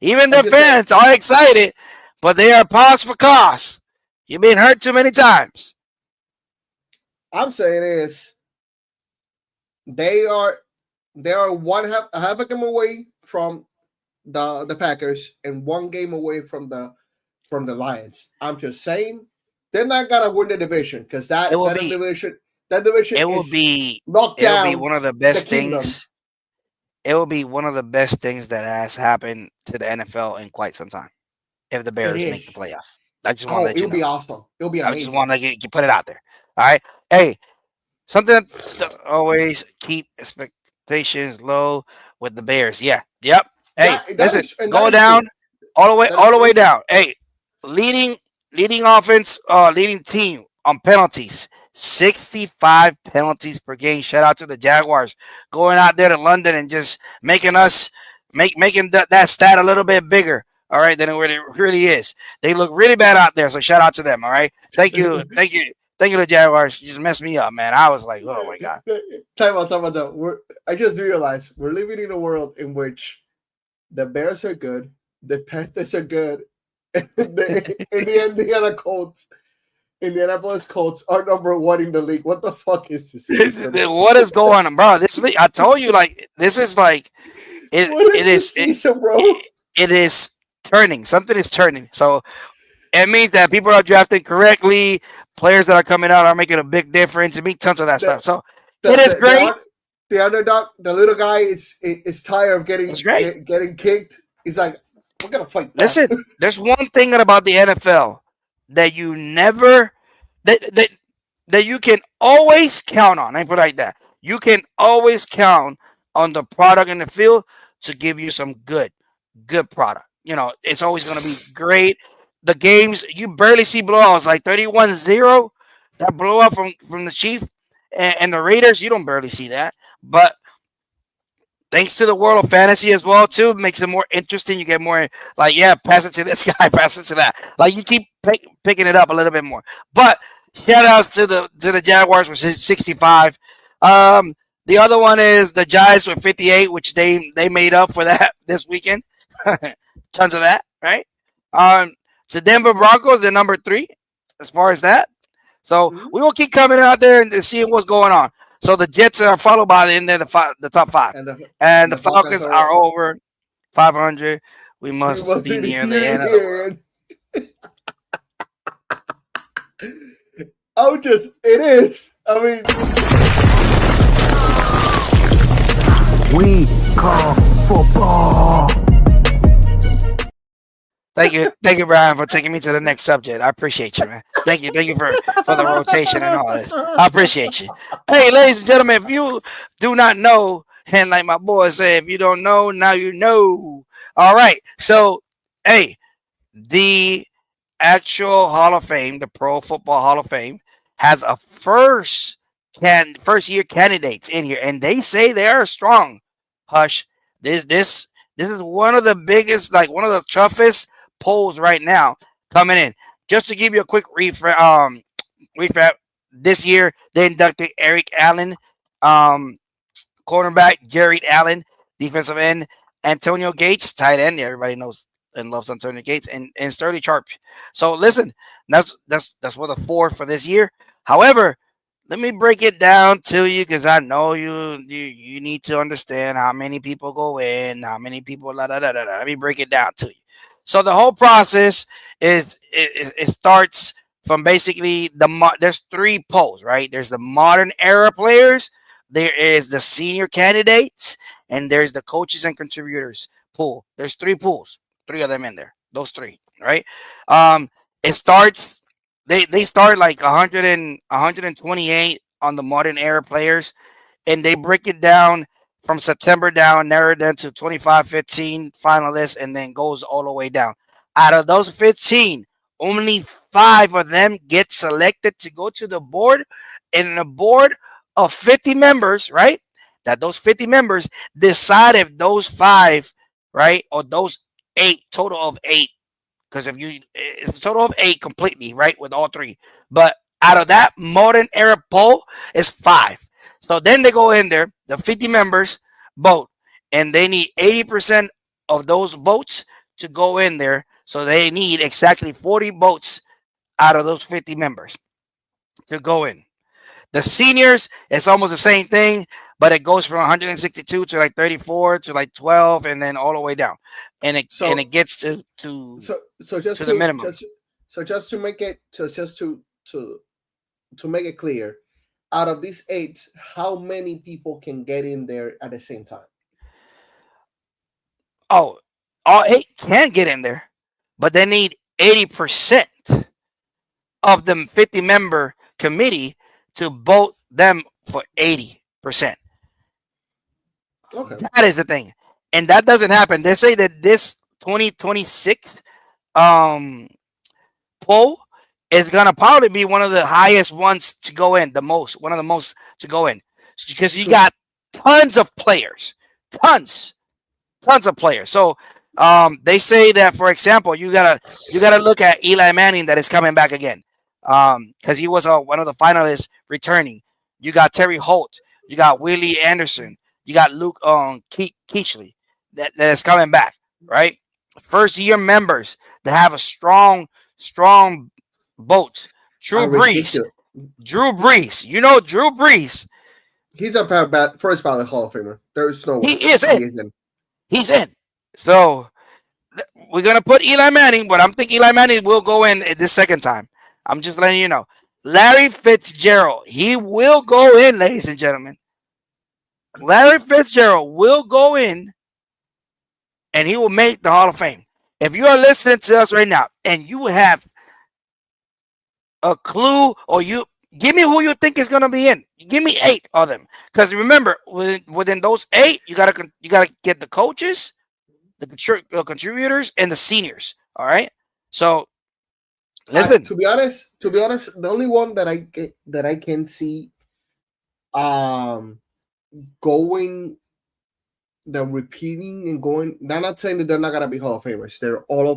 [SPEAKER 7] Even the
[SPEAKER 5] I'm just saying.
[SPEAKER 7] fans are excited, but they are paused for cause. You've been hurt too many times.
[SPEAKER 5] I'm saying is they are half a game away from the Packers and one game away from the Lions. I'm just saying they're not gonna win the division because that division
[SPEAKER 7] It will be
[SPEAKER 5] locked
[SPEAKER 7] It will be
[SPEAKER 5] down.
[SPEAKER 7] one of the best
[SPEAKER 5] the kingdom.
[SPEAKER 7] things. It will be one of the best things that has happened to the NFL in quite some time. If the Bears make the playoff, I just want to let you know.
[SPEAKER 5] It'll be awesome. It'll be amazing.
[SPEAKER 7] I just want to put it out there. All right. Hey, something to always keep expectations low with the Bears. Yeah. Yep. Hey, listen, go down all the way down. Hey, leading offense, leading team on penalties. 65 penalties per game. Shout out to the Jaguars going out there to London and just making that stat a little bit bigger. All right, than it really is. They look really bad out there, so shout out to them. All right, thank you, the Jaguars. You just messed me up, man. I was like, oh my god.
[SPEAKER 5] Time out. I just realized we're living in a world in which the Bears are good, the Panthers are good, and the Indiana Colts. Indianapolis Colts are number 1 in the league. What the fuck is this season?
[SPEAKER 7] What is going on, bro? I told you, this is
[SPEAKER 5] season, bro.
[SPEAKER 7] It is turning. Something is turning. So it means that people are drafting correctly. Players that are coming out are making a big difference. It means tons of that stuff. So it is great.
[SPEAKER 5] The underdog, the little guy, is tired of getting kicked. He's like, we're gonna fight back.
[SPEAKER 7] Listen, there's one thing about the NFL that you never that you can always count on. I put it like that. You can always count on the product in the field to give you some good product. You know, it's always going to be great. The games, you barely see blowouts, like 31-0, that blowout from the Chiefs and the Raiders, you don't barely see that. But thanks to the world of fantasy as well, too, makes it more interesting. You get more pass it to this guy, pass it to that. Like, you keep picking it up a little bit more. But shout outs to the Jaguars with 65. The other one is the Giants with 58, which they made up for that this weekend. Tons of that, right? The Denver Broncos, they're number 3 as far as that. So we will keep coming out there and seeing what's going on. So the Jets are followed by the top 5. And the Falcons are over 500. We must be near the end of the world.
[SPEAKER 5] It is. I mean,
[SPEAKER 1] we call football.
[SPEAKER 7] Thank you, Brian, for taking me to the next subject. I appreciate you, man. Thank you for the rotation and all this. I appreciate you. Hey, ladies and gentlemen, if you do not know, and like my boy said, if you don't know, now you know. All right. So, hey, the actual Hall of Fame, the Pro Football Hall of Fame, has a first year candidates in here, and they say they are strong. Hush. This is one of the biggest, one of the toughest polls right now coming in. Just to give you a quick recap, this year they inducted Eric Allen, cornerback, Jared Allen, defensive end, Antonio Gates, tight end. Everybody knows and loves Antonio Gates, and Sterling Sharp. So listen, that's what the 4 for this year. However, let me break it down to you because I know you need to understand how many people go in, how many people. Let me break it down to you. So the whole process is it starts from basically there's three polls, right? There's the modern era players, there is the senior candidates, and there's the coaches and contributors pool. There's three pools, three of them in there. Those three, right? It starts. They start like 100 and 128 on the modern era players, and they break it down from September down, narrow it down to 25, 15 finalists, and then goes all the way down. Out of those 15, only 5 of them get selected to go to the board, and a board of 50 members, right? That those 50 members decide if those 5, right, or those 8, total of 8, because if you, it's a total of 8 completely, right, with all 3. But out of that modern era poll is 5. So then they go in there, the 50 members vote, and they need 80% of those votes to go in there. So they need exactly 40 votes out of those 50 members to go in. The seniors, it's almost the same thing, but it goes from 162 to like 34 to like 12, and then all the way down, and it gets to the minimum.
[SPEAKER 5] Just to make it to make it clear, out of these 8, how many people can get in there at the same time?
[SPEAKER 7] Oh, all 8 can get in there, but they need 80% of the 50-member committee to vote them for 80%.
[SPEAKER 5] Okay.
[SPEAKER 7] That is the thing. And that doesn't happen. They say that this 2026 poll is going to probably be one of the highest ones to go in, one of the most to go in. Because you got tons of players. Tons of players. So they say that, for example, you gotta look at Eli Manning, that is coming back again. Because he was one of the finalists returning. You got Terry Holt, you got Willie Anderson, you got Luke Keechley that is coming back, right? First year members that have a strong vote. Drew Brees. You know Drew Brees.
[SPEAKER 5] He's a first ballot Hall of Famer. There's no way.
[SPEAKER 7] He is in. He's in. So we're gonna put Eli Manning, but I'm thinking Eli Manning will go in this second time. I'm just letting you know. Larry Fitzgerald, he will go in, ladies and gentlemen. Larry Fitzgerald will go in, and he will make the Hall of Fame. If you are listening to us right now and you have a clue, or you give me who you think is going to be in, give me 8 of them. Because remember, within those 8, you gotta get the coaches, the contributors, and the seniors. All right. So listen.
[SPEAKER 5] To be honest, the only one that I can see going, the repeating and going. I'm not saying that they're not gonna be Hall of Famers. They're all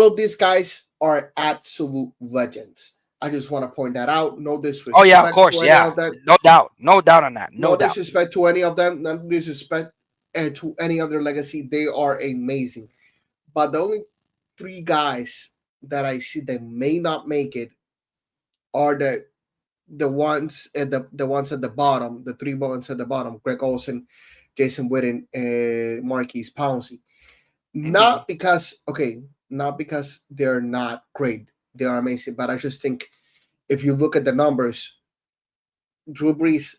[SPEAKER 5] of these guys are absolute legends. I just want to point that out. No disrespect.
[SPEAKER 7] Oh yeah, of course, yeah. No doubt on that. No doubt.
[SPEAKER 5] Disrespect to any of them. No disrespect to any of their legacy. They are amazing. But the only 3 guys that I see that may not make it are the ones at the bottom, the 3 ones at the bottom: Greg Olsen, Jason Witten, and Marquise Pouncey. Not because they're not great. They are amazing. But I just think if you look at the numbers, Drew Brees,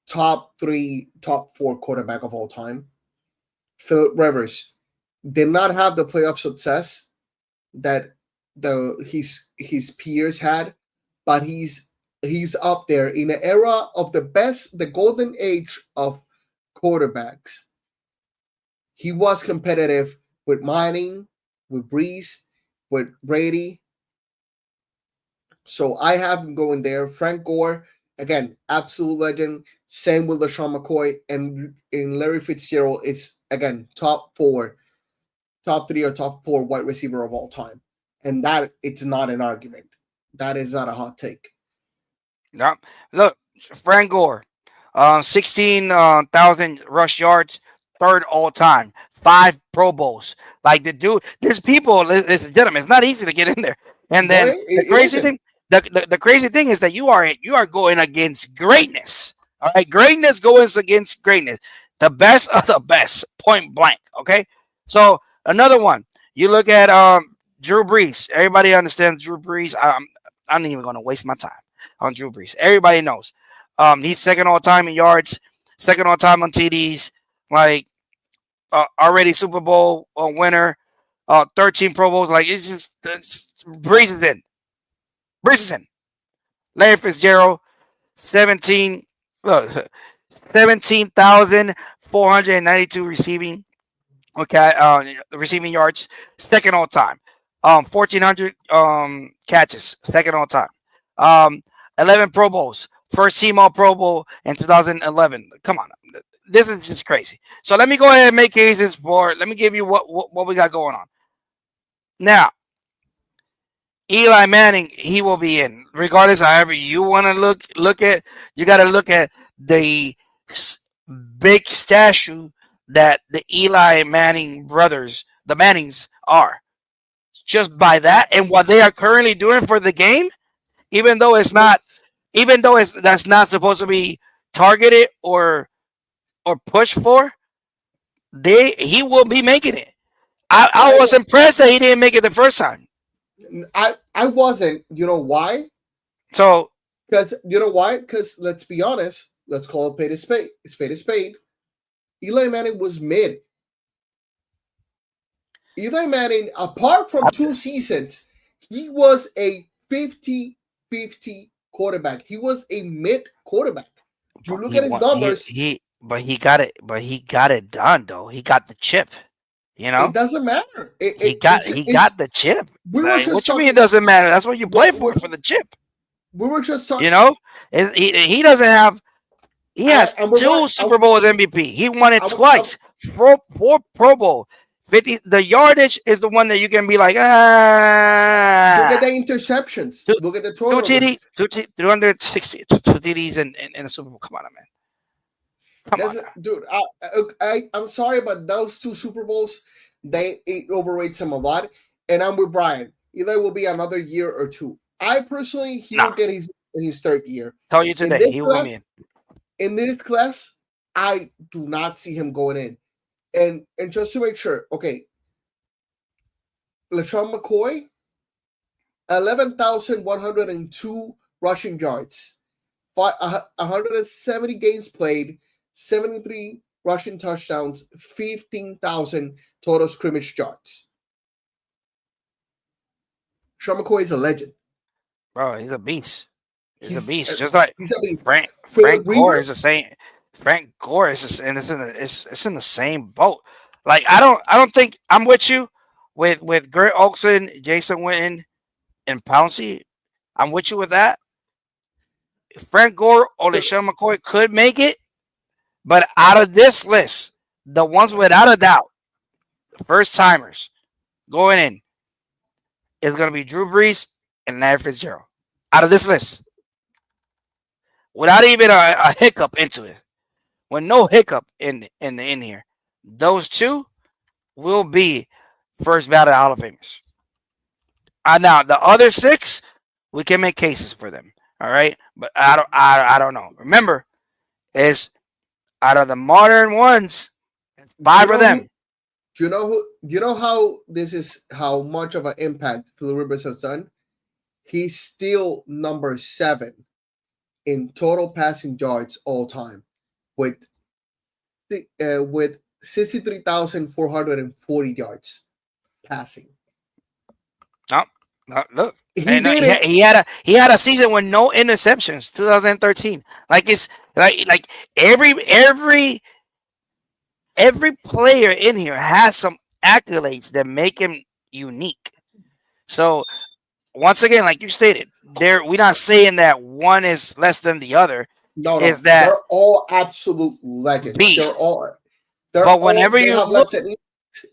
[SPEAKER 5] top 3, top 4 quarterback of all time. Philip Rivers did not have the playoff success that his peers had, but he's up there in the era of the golden age of quarterbacks. He was competitive with Manning, with Brees, with Brady. So I have him going there. Frank Gore, again, absolute legend. Same with LaShawn McCoy, and in Larry Fitzgerald, it's again top 3 or top 4 wide receiver of all time. And that, it's not an argument. That is not a hot take.
[SPEAKER 7] Yeah. Look, Frank Gore, 16,000 rush yards, 3rd all time, 5 Pro Bowls. Like the dude, there's people, ladies and gentlemen, it's not easy to get in there. And then the crazy thing is that you are going against greatness. All right, greatness goes against greatness. The best of the best, point blank. Okay, so another one. You look at Drew Brees. Everybody understands Drew Brees. I'm not even going to waste my time on Drew Brees. Everybody knows. He's second all time in yards, second all time on TDs. Like already Super Bowl winner, 13 Pro Bowls. Like Brees is in. Brees is in. Larry Fitzgerald, 17. Look, 17,492 receiving. Okay, receiving yards, second all time. 1,400 catches, second all time. 11 Pro Bowls, first team All Pro Bowl in 2011. Come on, this is just crazy. So let me go ahead and make cases for. Let me give you what we got going on. Now, Eli Manning, he will be in, regardless. However you want to look at, you got to look at the big statue that the Eli Manning brothers, the Mannings, are. Just by that and what they are currently doing for the game, even though that's not supposed to be targeted or pushed for, he will be making it. I was impressed that he didn't make it the first time.
[SPEAKER 5] I wasn't. You know why?
[SPEAKER 7] So
[SPEAKER 5] because you know why? Because let's be honest. Let's call it spade a spade. Spade a spade. Eli Manning was mid. Eli Manning, apart from 2 seasons, he was a 50-50 quarterback. He was a mid quarterback. You look at his numbers.
[SPEAKER 7] But he got it done though. He got the chip. You know,
[SPEAKER 5] it doesn't matter.
[SPEAKER 7] He got the chip.
[SPEAKER 5] We were just
[SPEAKER 7] what you mean it doesn't matter? That's what you play for the chip.
[SPEAKER 5] We were just talking.
[SPEAKER 7] You know, he doesn't have. He has 2 Super Bowls MVP. He won it twice. 4 Pro Bowl. 50. The yardage is the one that you can be like,
[SPEAKER 5] Look at the interceptions. Look at the
[SPEAKER 7] 2 360, 2 TDs in the Super Bowl. Come on, man. Come on,
[SPEAKER 5] dude. I'm sorry, but those 2 Super Bowls, it overrates him a lot. And I'm with Brian. Eli will be another year or 2. I personally, he will get his 3rd year.
[SPEAKER 7] Tell you today, he will be in.
[SPEAKER 5] In this class, I do not see him going in. And just to make sure, okay, LeSean McCoy, 11,102 rushing yards, 170 games played, 73 rushing touchdowns, 15,000 total scrimmage yards. LeSean McCoy is a legend.
[SPEAKER 7] Bro, he's a beast. He's a beast. Just like
[SPEAKER 5] he's a beast.
[SPEAKER 7] Frank Gore is the same. Frank Gore is it's in the same boat. Like I don't think I'm with you with Greg Olsen, Jason Witten, and Pouncey. I'm with you with that. Frank Gore or LeSean McCoy could make it, but out of this list, the ones without a doubt, the first timers going in is going to be Drew Brees and Larry Fitzgerald. Out of this list, without even a hiccup into it. With no hiccup in here, those 2 will be first ballot Hall of Famers. Now the other 6, we can make cases for them. All right, but I don't know. Remember, is out of the modern ones, 5 of them.
[SPEAKER 5] Do you know who? You know how this is? How much of an impact Philip Rivers has done? He's still number 7 in total passing yards all time, with 63,440 yards passing.
[SPEAKER 7] Look, he had a season with no interceptions, 2013. Like it's like every player in here has some accolades that make him unique. So once again, like you stated, we're not saying that one is less than the other.
[SPEAKER 5] No,
[SPEAKER 7] is that
[SPEAKER 5] they're all absolute legends.
[SPEAKER 7] Beasts.
[SPEAKER 5] They're
[SPEAKER 7] but whenever you look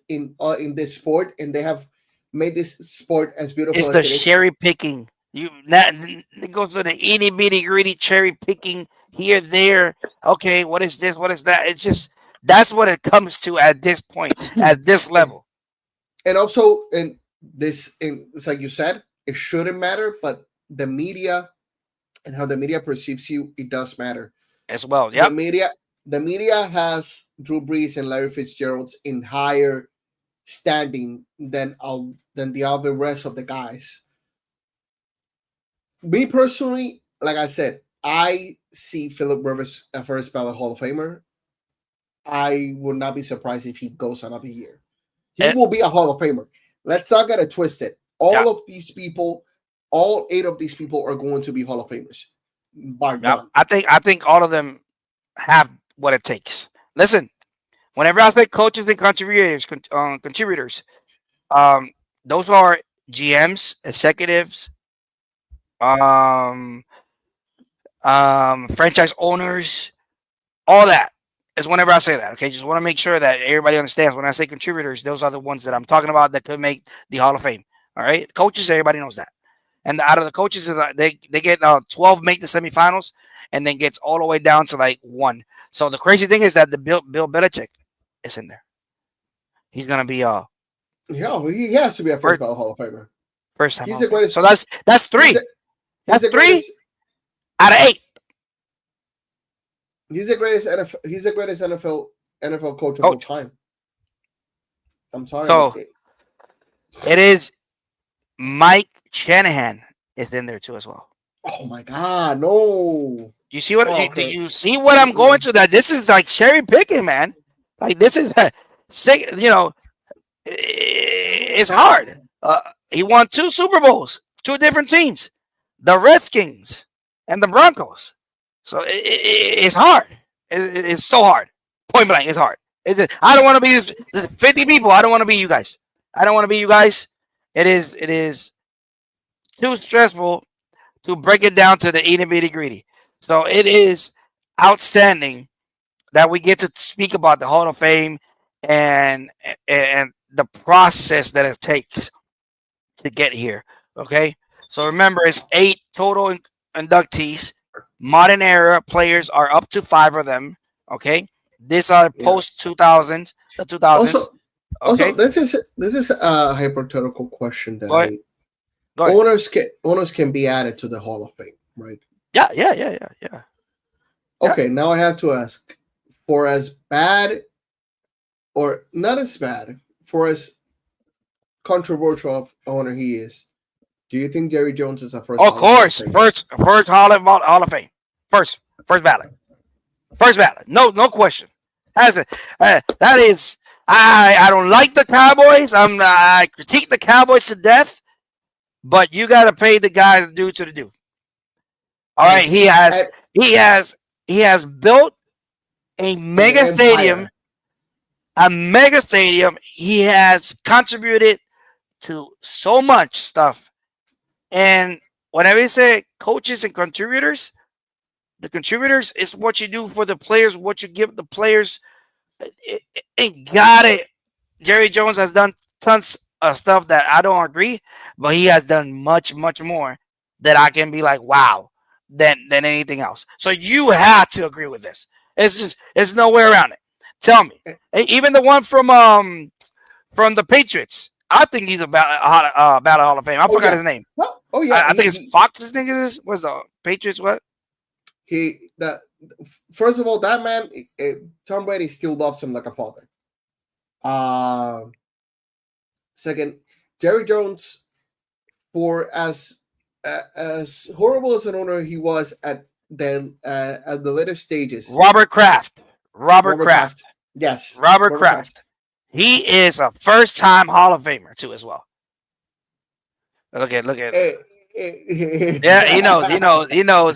[SPEAKER 5] in this sport, and they have made this sport as beautiful.
[SPEAKER 7] It's
[SPEAKER 5] as
[SPEAKER 7] the
[SPEAKER 5] it is.
[SPEAKER 7] cherry picking. It goes to the itty bitty gritty cherry picking here, there. Okay, what is this? What is that? It's just that's what it comes to at this point, at this level.
[SPEAKER 5] And also, it's like you said, it shouldn't matter, but the media and how the media perceives you, it does matter
[SPEAKER 7] as well. Yeah,
[SPEAKER 5] the media has Drew Brees and Larry Fitzgerald in higher standing than the other rest of the guys. Me personally, like I said, I see Philip Rivers a first ballot Hall of Famer. I would not be surprised if he goes another year. He will be a Hall of Famer. Let's not get it twisted. All of these people, all 8 of these people are going to be Hall of Famers. Bar none.
[SPEAKER 7] I think all of them have what it takes. Listen, whenever I say coaches and contributors, those are GMs, executives, franchise owners, all that is whenever I say that. Okay, just want to make sure that everybody understands when I say contributors, those are the ones that I'm talking about that could make the Hall of Fame. All right, coaches, everybody knows that. And out of the coaches, they get 12 make the semifinals, and then gets all the way down to like 1. So the crazy thing is that the Bill Belichick is in there. He's gonna be
[SPEAKER 5] yeah, he has to be a first ballot Hall of Famer.
[SPEAKER 7] First time.
[SPEAKER 5] He's the greatest.
[SPEAKER 7] So that's 3. That's 3 out of 8.
[SPEAKER 5] He's the greatest NFL. He's the greatest NFL coach of all time. I'm sorry.
[SPEAKER 7] So it is Mike Shanahan is in there too as well.
[SPEAKER 5] Oh my God, no!
[SPEAKER 7] You see what? Do you see what I'm going to? That this is like cherry picking, man. Like this is sick. You know, it's hard. He won 2 Super Bowls, 2 different teams, the Redskins and the Broncos. So it's hard. It's so hard. Point blank, it's hard. I don't want to be this 50 people. I don't want to be you guys. I don't want to be you guys. It is too stressful to break it down to the itty gritty. So it is outstanding that we get to speak about the Hall of Fame and the process that it takes to get here. Okay, so remember, it's 8 total inductees. Modern era players are up to 5 of them. Okay, these are post 2000s, the 2000s.
[SPEAKER 5] Also, this is a hypothetical question that owners can be added to the Hall of Fame, right?
[SPEAKER 7] Yeah.
[SPEAKER 5] Okay, now I have to ask, for as bad or not as bad, for as controversial of owner he is, do you think Jerry Jones is a first?
[SPEAKER 7] Of course, first Hall of Fame, first ballot, no question. That is, I don't like the Cowboys. I critique the Cowboys to death, but you got to pay the guy the due to the due. All right, he has built a mega stadium. A mega stadium. He has contributed to so much stuff. And whenever you say coaches and contributors, the contributors is what you do for the players, what you give the players. Got it. Jerry Jones has done tons of stuff that I don't agree, but he has done much, much more that I can be like, wow, than anything else. So you have to agree with this. It's no way around it. Tell me. Even the one from the Patriots, I think he's about Hall of Fame. I forgot his name.
[SPEAKER 5] Oh yeah,
[SPEAKER 7] I think it's Fox's thing. Is what's the Patriots? What
[SPEAKER 5] first of all, that man, Tom Brady still loves him like a father. Second, Jerry Jones, for as horrible as an owner he was at the later stages.
[SPEAKER 7] Robert Kraft.
[SPEAKER 5] Yes,
[SPEAKER 7] Robert Kraft. He is a first-time Hall of Famer too, as well. Look at. Yeah, he knows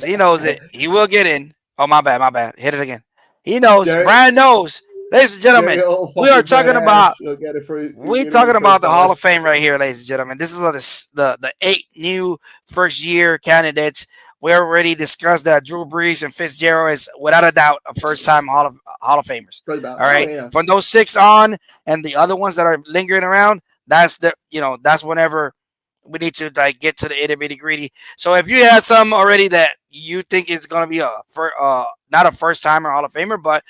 [SPEAKER 7] it. He will get in. Oh, my bad. Hit it again. He knows. Brian knows. Ladies and gentlemen, we are talking about the Hall of Fame right here, ladies and gentlemen. This is what the 8 new first-year candidates. We already discussed that Drew Brees and Fitzgerald is without a doubt a first-time Hall of Famers. All right, from those 6 on, and the other ones that are lingering around, that's whenever we need to get to the itty gritty. So if you have some already that you think is going to be not a first-timer Hall of Famer,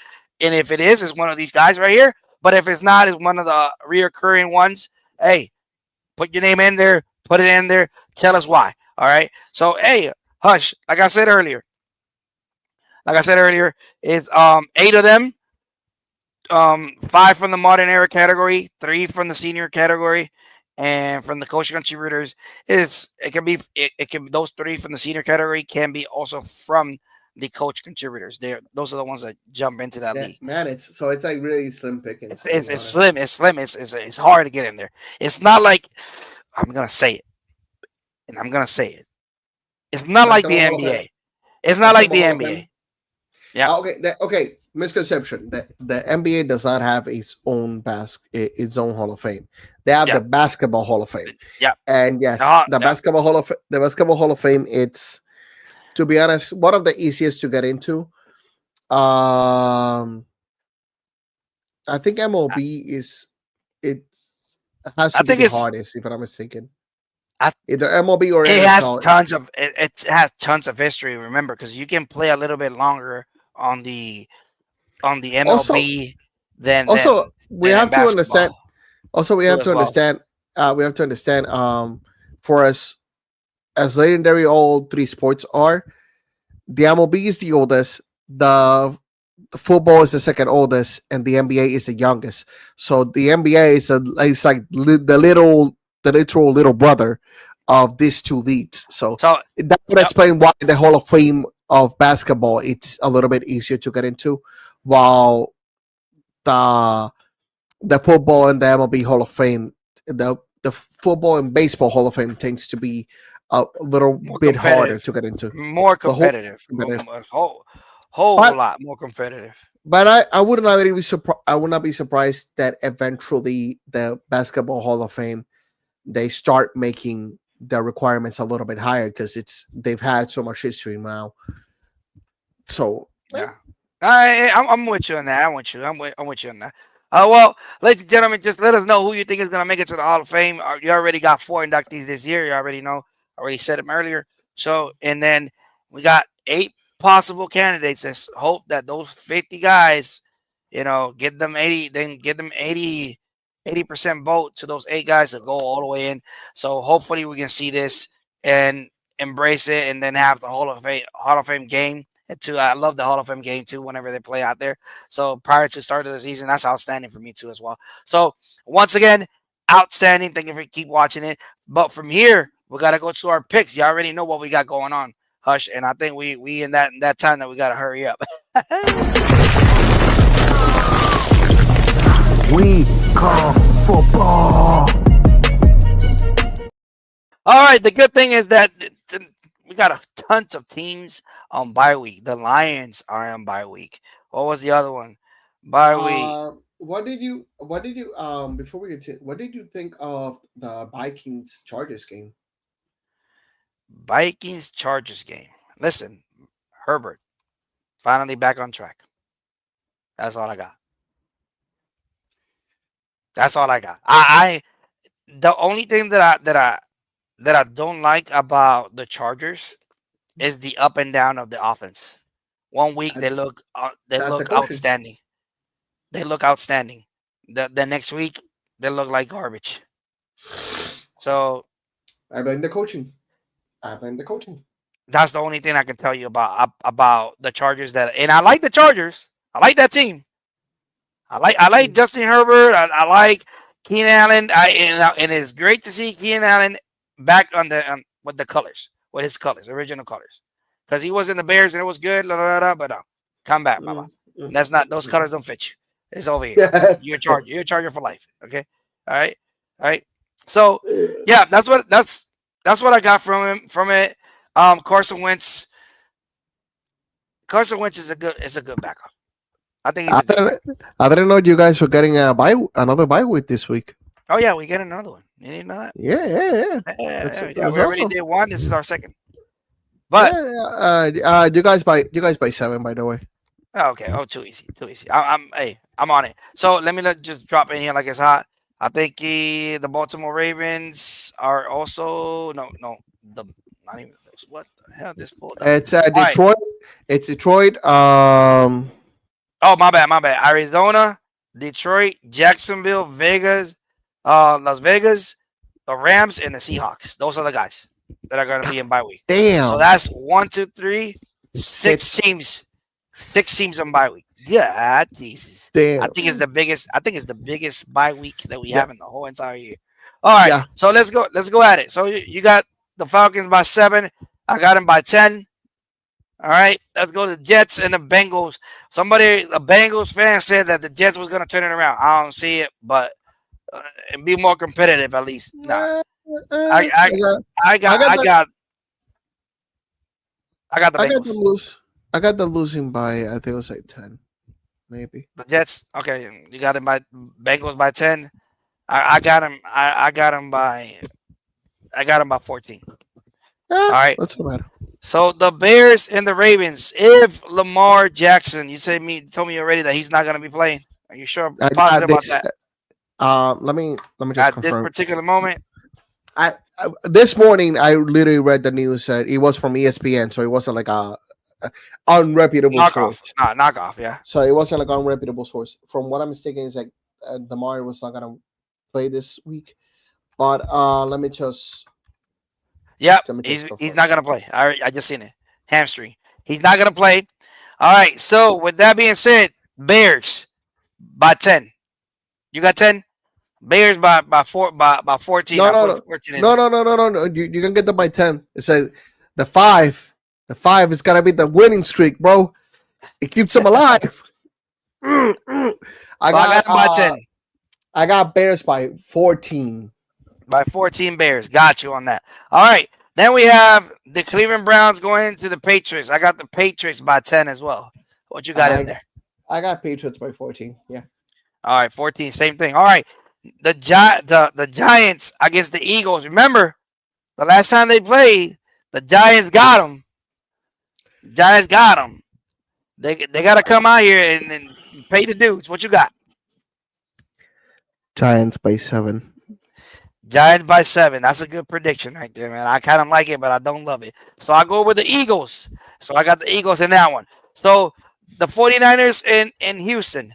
[SPEAKER 7] and if it is, it's one of these guys right here. But if it's not, it's one of the reoccurring ones. Hey, put your name in there. Put it in there. Tell us why. All right. So hey. Hush, like I said earlier, it's 8 of them. 5 from the modern era category, 3 from the senior category, and from the coach contributors. It can those 3 from the senior category can be also from the coach contributors. Those are the ones that jump into that
[SPEAKER 5] Yeah,
[SPEAKER 7] league.
[SPEAKER 5] man, it's like really slim pickings.
[SPEAKER 7] It's slim. It's slim. It's hard to get in there. It's not like I'm gonna say it, and I'm gonna say it. It's not like the
[SPEAKER 5] Basketball Hall of Fame.
[SPEAKER 7] NBA. It's not like the
[SPEAKER 5] Basketball Hall of
[SPEAKER 7] NBA.
[SPEAKER 5] Fame.
[SPEAKER 7] Yeah.
[SPEAKER 5] Okay. Misconception. The NBA does not have its own Hall of Fame. They have
[SPEAKER 7] Yeah.
[SPEAKER 5] the Basketball Hall of Fame.
[SPEAKER 7] Yeah.
[SPEAKER 5] And yes, the
[SPEAKER 7] Yeah.
[SPEAKER 5] Basketball Hall of Fame. It's, to be honest, one of the easiest to get into. I think MLB is it has to be the hardest, if I'm not mistaken. Either MLB or
[SPEAKER 7] It
[SPEAKER 5] NFL.
[SPEAKER 7] has tons of history. Remember, because you can play a little bit longer on the MLB than
[SPEAKER 5] we have to understand. Also, we have to understand. For us, as legendary all 3 sports are, the MLB is the oldest. The football is the second oldest, and the NBA is the youngest. So the NBA is like the literal little brother of these 2 leagues. So that would explain why the Hall of Fame of basketball it's a little bit easier to get into, while the football and the MLB Hall of Fame, the football and baseball Hall of Fame tends to be a little bit harder to get into.
[SPEAKER 7] More competitive. A whole lot more competitive.
[SPEAKER 5] But I would not be surprised. I would not be surprised that eventually the Basketball Hall of Fame they start making the requirements a little bit higher because they've had so much history now. So
[SPEAKER 7] yeah, I'm with you on that. I'm with you on that. Well, ladies and gentlemen, just let us know who you think is going to make it to the Hall of Fame. You already got 4 inductees this year. You already know. I already said them earlier. So, and then we got 8 possible candidates. Let's hope that those 50 guys, get them 80, then get them 80% vote to those 8 guys to go all the way in. So hopefully we can see this and embrace it, and then have the Hall of Fame game. And too, I love the Hall of Fame game too. Whenever they play out there, so prior to the start of the season, that's outstanding for me too as well. So once again, outstanding. Thank you for keep watching it. But from here, we gotta go to our picks. You already know what we got going on, Hush, and I think we in that time that we gotta hurry up.
[SPEAKER 1] We call football.
[SPEAKER 7] All right. The good thing is that we got a tons of teams on bye week. The Lions are on bye week. What was the other one? Bye week.
[SPEAKER 5] What did you before we get to what did you think of the Vikings Chargers game?
[SPEAKER 7] Vikings Chargers game. Listen, Herbert finally back on track. That's all I got. That's all I got. The only thing that I don't like about the Chargers is the up and down of the offense. One week they look outstanding. They look outstanding. The next week they look like garbage. So
[SPEAKER 5] I blame the coaching.
[SPEAKER 7] That's the only thing I can tell you about the Chargers. And I like the Chargers. I like that team. I like Justin Herbert. I like Keenan Allen. And it's great to see Keenan Allen back with the colors, with his colors, original colors, because he was in the Bears and it was good. But come back, Mama. That's not those colors don't fit you. It's over here. You're a Charger for life. Okay. All right. So yeah, that's what I got from it. Carson Wentz is a good backup. I think
[SPEAKER 5] I didn't know you guys were getting another bye week this week.
[SPEAKER 7] Oh yeah, we get another one. You didn't know that?
[SPEAKER 5] Yeah.
[SPEAKER 7] We already did one. This is our second. But
[SPEAKER 5] you guys by 7, by the way.
[SPEAKER 7] Okay. Oh, too easy. I'm on it. So let me just drop in here like it's hot. I think the Baltimore Ravens are also not even those. What the hell? This pulled up.
[SPEAKER 5] It's Detroit. Right. It's Detroit.
[SPEAKER 7] Oh, my bad. Arizona, Detroit, Jacksonville, Vegas, Las Vegas, the Rams, and the Seahawks. Those are the guys that are going to be in bye week.
[SPEAKER 5] Damn.
[SPEAKER 7] So that's 1, 2, 3, 6 teams. 6 teams on bye week. Yeah, Jesus.
[SPEAKER 5] Damn.
[SPEAKER 7] I think it's the biggest. I think it's the biggest bye week that we
[SPEAKER 5] Yeah.
[SPEAKER 7] have in the whole entire year. All right,
[SPEAKER 5] Yeah.
[SPEAKER 7] so let's go. Let's go at it. So you got the Falcons by 7. I got them by 10. All right, let's go to the Jets and the Bengals. Somebody, a Bengals fan, said that the Jets was gonna turn it around. I don't see it, but and be more competitive at least. Nah, I got the
[SPEAKER 5] I got them
[SPEAKER 7] Bengals.
[SPEAKER 5] I got them losing by I think it was like 10, maybe.
[SPEAKER 7] The Jets. Okay, you got them by Bengals by 10. I got them. I got them by. I got them by 14.
[SPEAKER 5] All
[SPEAKER 7] right.
[SPEAKER 5] What's the matter?
[SPEAKER 7] So the Bears and the Ravens. If Lamar Jackson, you told me already that he's not going to be playing. Are you sure?
[SPEAKER 5] I
[SPEAKER 7] Positive
[SPEAKER 5] got
[SPEAKER 7] about
[SPEAKER 5] this.
[SPEAKER 7] that?
[SPEAKER 5] Let me just
[SPEAKER 7] At this
[SPEAKER 5] confirm.
[SPEAKER 7] particular moment,
[SPEAKER 5] I this morning I literally read the news that it was from ESPN, so it wasn't like a unreputable source.
[SPEAKER 7] knockoff. Yeah.
[SPEAKER 5] So it wasn't like unreputable source. From what I'm mistaken, is like Damar was not gonna play this week. But let me just.
[SPEAKER 7] Yep.
[SPEAKER 5] Let me just
[SPEAKER 7] He's
[SPEAKER 5] confirm.
[SPEAKER 7] not going to play. I just seen it. Hamstring. He's not going to play. All right. So with that being said, Bears by 10. You got 10. Bears by 14.
[SPEAKER 5] No,
[SPEAKER 7] I
[SPEAKER 5] no,
[SPEAKER 7] put
[SPEAKER 5] no.
[SPEAKER 7] 14 in
[SPEAKER 5] No. You can get them by 10. It says the 5. The 5 is gonna be the winning streak, bro. It keeps them alive. I
[SPEAKER 7] got them by 10.
[SPEAKER 5] I got Bears by 14.
[SPEAKER 7] By 14 Bears. Got you on that. All right. Then we have the Cleveland Browns going to the Patriots. I got the Patriots by 10 as well. What you got in there?
[SPEAKER 5] I got Patriots by 14. Yeah.
[SPEAKER 7] All right, 14, same thing. All right. The Giants against the Eagles. Remember, the last time they played, the Giants got them. Giants got them. They got to come out here and pay the dues. What you got?
[SPEAKER 5] Giants by 7.
[SPEAKER 7] Giants by 7. That's a good prediction right there, man. I kind of like it, but I don't love it. So I go with the Eagles. So I got the Eagles in that one. So the 49ers in Houston.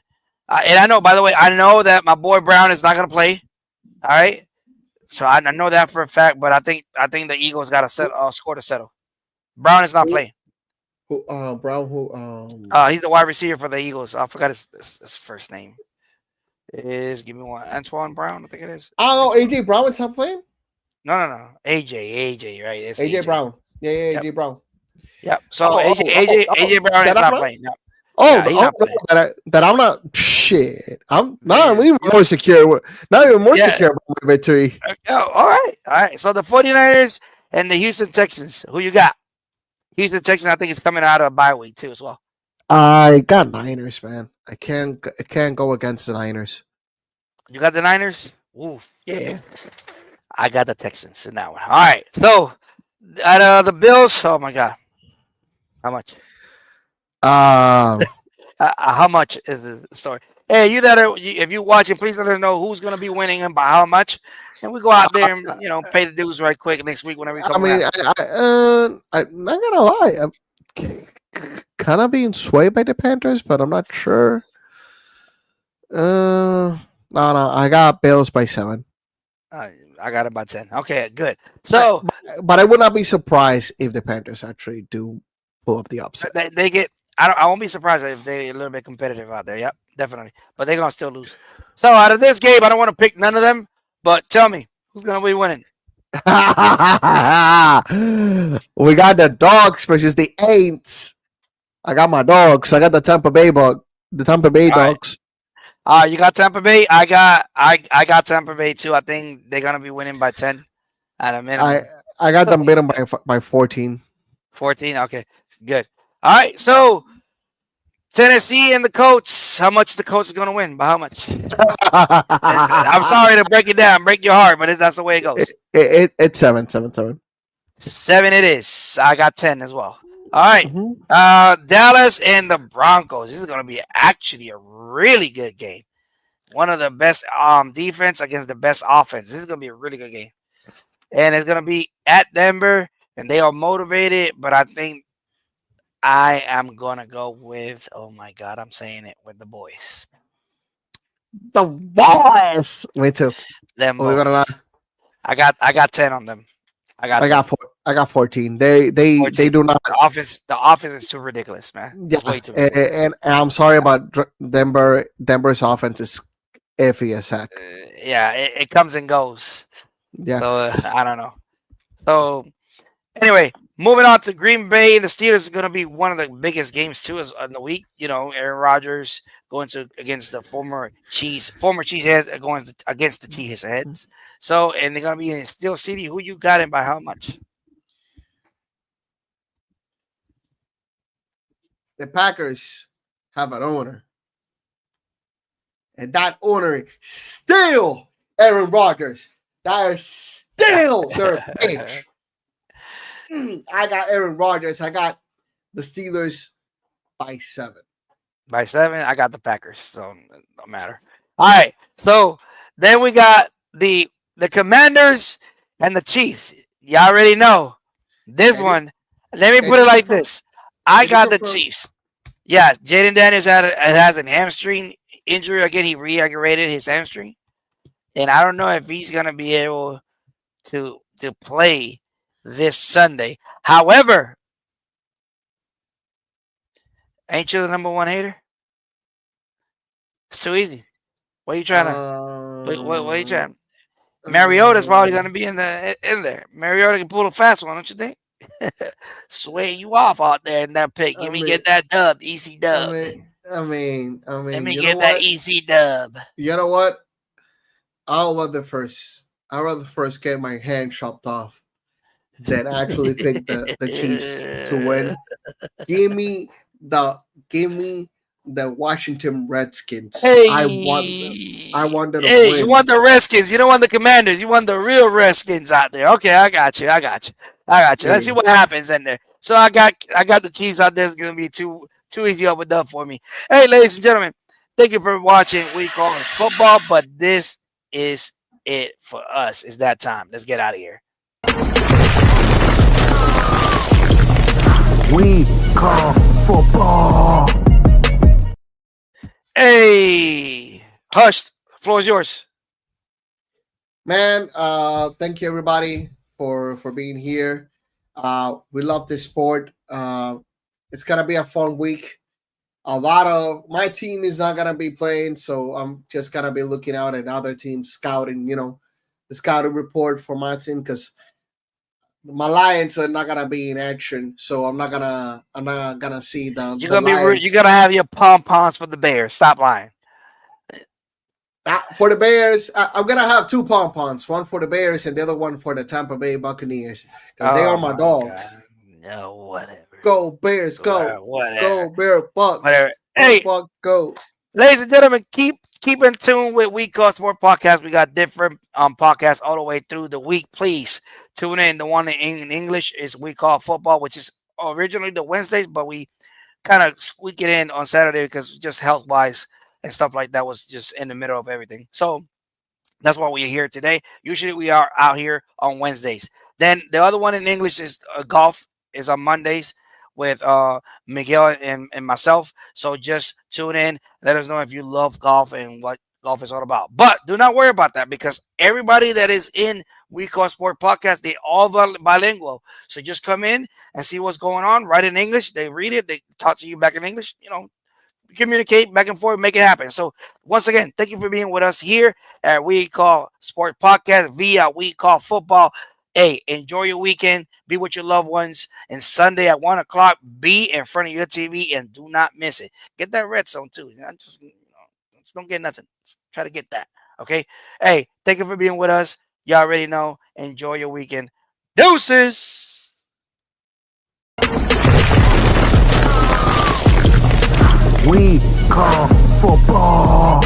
[SPEAKER 7] And I know, by the way, I know that my boy Brown is not going to play. All right. So I know that for a fact, but I think the Eagles got to score to settle. Brown is not playing.
[SPEAKER 5] Who Brown
[SPEAKER 7] He's the wide receiver for the Eagles. I forgot his first name. Give me one. Antoine Brown, I think it is.
[SPEAKER 5] Oh, AJ Brown is not playing?
[SPEAKER 7] No. AJ, right? It's
[SPEAKER 5] AJ Brown. Yeah,
[SPEAKER 7] Yep.
[SPEAKER 5] AJ Brown.
[SPEAKER 7] Yep. So AJ Brown is not playing. No.
[SPEAKER 5] Oh,
[SPEAKER 7] he's not playing.
[SPEAKER 5] that I'm not shit. I'm not even more secure. Not even more secure about my victory.
[SPEAKER 7] Oh, all right. So the 49ers and the Houston Texans. Who you got? Houston Texans, I think, is coming out of a bye week too as well.
[SPEAKER 5] I got Niners, man. I can't go against the Niners.
[SPEAKER 7] You got the Niners? Oof.
[SPEAKER 5] Yeah.
[SPEAKER 7] I got the Texans in that one. All right. So at the Bills, oh my God. How much? How much is the story? Hey, if you're watching, please let us know who's going to be winning and by how much. And we go out there and pay the dues right quick next week whenever we come.
[SPEAKER 5] I'm not gonna lie. I'm kind of being swayed by the Panthers, but I'm not sure. No, I got Bills by 7.
[SPEAKER 7] I got it by 10. Okay, good. So,
[SPEAKER 5] but I would not be surprised if the Panthers actually do pull up the upset.
[SPEAKER 7] They get. I won't be surprised if they're a little bit competitive out there. Yep, definitely. But they're gonna still lose. So out of this game, I don't want to pick none of them. But tell me, who's gonna be winning?
[SPEAKER 5] We got the dogs versus the Aints. I got my dogs. I got the Tampa Bay dogs.
[SPEAKER 7] You got Tampa Bay. I got Tampa Bay too. I think they're gonna be winning by 10 at a minimum.
[SPEAKER 5] I got them beaten by 14.
[SPEAKER 7] 14. Okay, good. All right, so Tennessee and the Colts. How much the Colts is gonna win? By how much? I'm sorry to break it down, break your heart, but that's the way it goes.
[SPEAKER 5] It's 7.
[SPEAKER 7] 7 it is. I got 10 as well. All right.
[SPEAKER 5] Mm-hmm.
[SPEAKER 7] Dallas and the Broncos. This is going to be actually a really good game. One of the best defense against the best offense. This is going to be a really good game. And it's going to be at Denver, and they are motivated, but I think I am going to go with, oh my God, I'm saying it, with the boys.
[SPEAKER 5] The boys. Me too.
[SPEAKER 7] Them boys. I got 10 on them. I
[SPEAKER 5] I got 14. They
[SPEAKER 7] 14.
[SPEAKER 5] do not.
[SPEAKER 7] The offense is too ridiculous, man.
[SPEAKER 5] Yeah,
[SPEAKER 7] It's way too ridiculous.
[SPEAKER 5] and I'm sorry about Denver. Denver's offense is iffy as heck.
[SPEAKER 7] Yeah, it comes and goes.
[SPEAKER 5] Yeah.
[SPEAKER 7] So I don't know. So anyway, moving on to Green Bay, the Steelers is going to be one of the biggest games too in the week. You know, Aaron Rodgers going against the former Cheeseheads going against the Cheeseheads. So and they're going to be in Steel City. Who you got and by how much?
[SPEAKER 5] The Packers have an owner, and that owner is still Aaron Rodgers. That is still their bitch. I got Aaron Rodgers. I got the Steelers by 7.
[SPEAKER 7] By 7, I got the Packers, so it don't matter. All right, so then we got the Commanders and the Chiefs. Y'all already know this one. Let me put it like this. I got the Chiefs. Yeah, Jaden Daniels has a hamstring injury. Again, he re-aggravated his hamstring. And I don't know if he's going to be able to play this Sunday. However, ain't you the number one hater? It's too easy. What are you trying to? What are you trying? Mariota's probably going to be in there. Mariota can pull a fast one, don't you think? Sway you off out there in that pick. Let me get that dub, EC dub.
[SPEAKER 5] I mean,
[SPEAKER 7] let me get that EC dub.
[SPEAKER 5] You know what? I'd rather first get my hand chopped off than actually pick the Chiefs to win. Give me the Washington Redskins.
[SPEAKER 7] Hey.
[SPEAKER 5] I want them to
[SPEAKER 7] Hey,
[SPEAKER 5] win.
[SPEAKER 7] you want the Redskins. You don't want the Commanders. You want the real Redskins out there. Okay, I got you. Let's see what happens in there. So I got the Chiefs out there. It's going to be too easy of a dub for me. Hey, ladies and gentlemen, thank you for watching We Call It Football, but this is it for us. It's that time. Let's get out of here.
[SPEAKER 1] We call football.
[SPEAKER 7] Hey, Hush, floor is yours.
[SPEAKER 5] Man, thank you everybody for being here. We love this sport. It's gonna be a fun week. A lot of my team is not gonna be playing, so I'm just gonna be looking out at other teams scouting. You know, the scouting report for my team because my Lions are not gonna be in action, so I'm not gonna see them.
[SPEAKER 7] You're gonna have your pom-poms for the Bears. Stop lying.
[SPEAKER 5] For the Bears, I'm gonna have 2 pom-poms, one for the Bears and the other one for the Tampa Bay Buccaneers because they are my dogs.
[SPEAKER 7] God. No, whatever.
[SPEAKER 5] Go Bears, go!
[SPEAKER 7] Whatever.
[SPEAKER 5] Go Bear Bucks!
[SPEAKER 7] Whatever. Hey,
[SPEAKER 5] Buck, go!
[SPEAKER 7] Ladies and gentlemen, keep in tune with We Call Sport Podcast. We got different podcasts all the way through the week. Please tune in. The one in English is We Call Football, which is originally the Wednesdays, but we kind of squeak it in on Saturday because just health-wise and stuff like that was just in the middle of everything. So that's why we're here today. Usually we are out here on Wednesdays. Then the other one in English is golf is on Mondays with Miguel and myself. So just tune in. Let us know if you love golf and what golf is all about. But do not worry about that because everybody that is in We Call Sport Podcast, they all bilingual. So just come in and see what's going on. Write in English. They read it. They talk to you back in English. You know, communicate back and forth, make it happen. So once again, thank you for being with us here at We Call Sport Podcast via We Call Football. Hey, enjoy your weekend. Be with your loved ones. And Sunday at 1 o'clock, be in front of your TV and do not miss it. Get that red zone too. Just don't get nothing. Just try to get that. Okay. Hey, thank you for being with us. Y'all already know. Enjoy your weekend. Deuces.
[SPEAKER 1] We call football.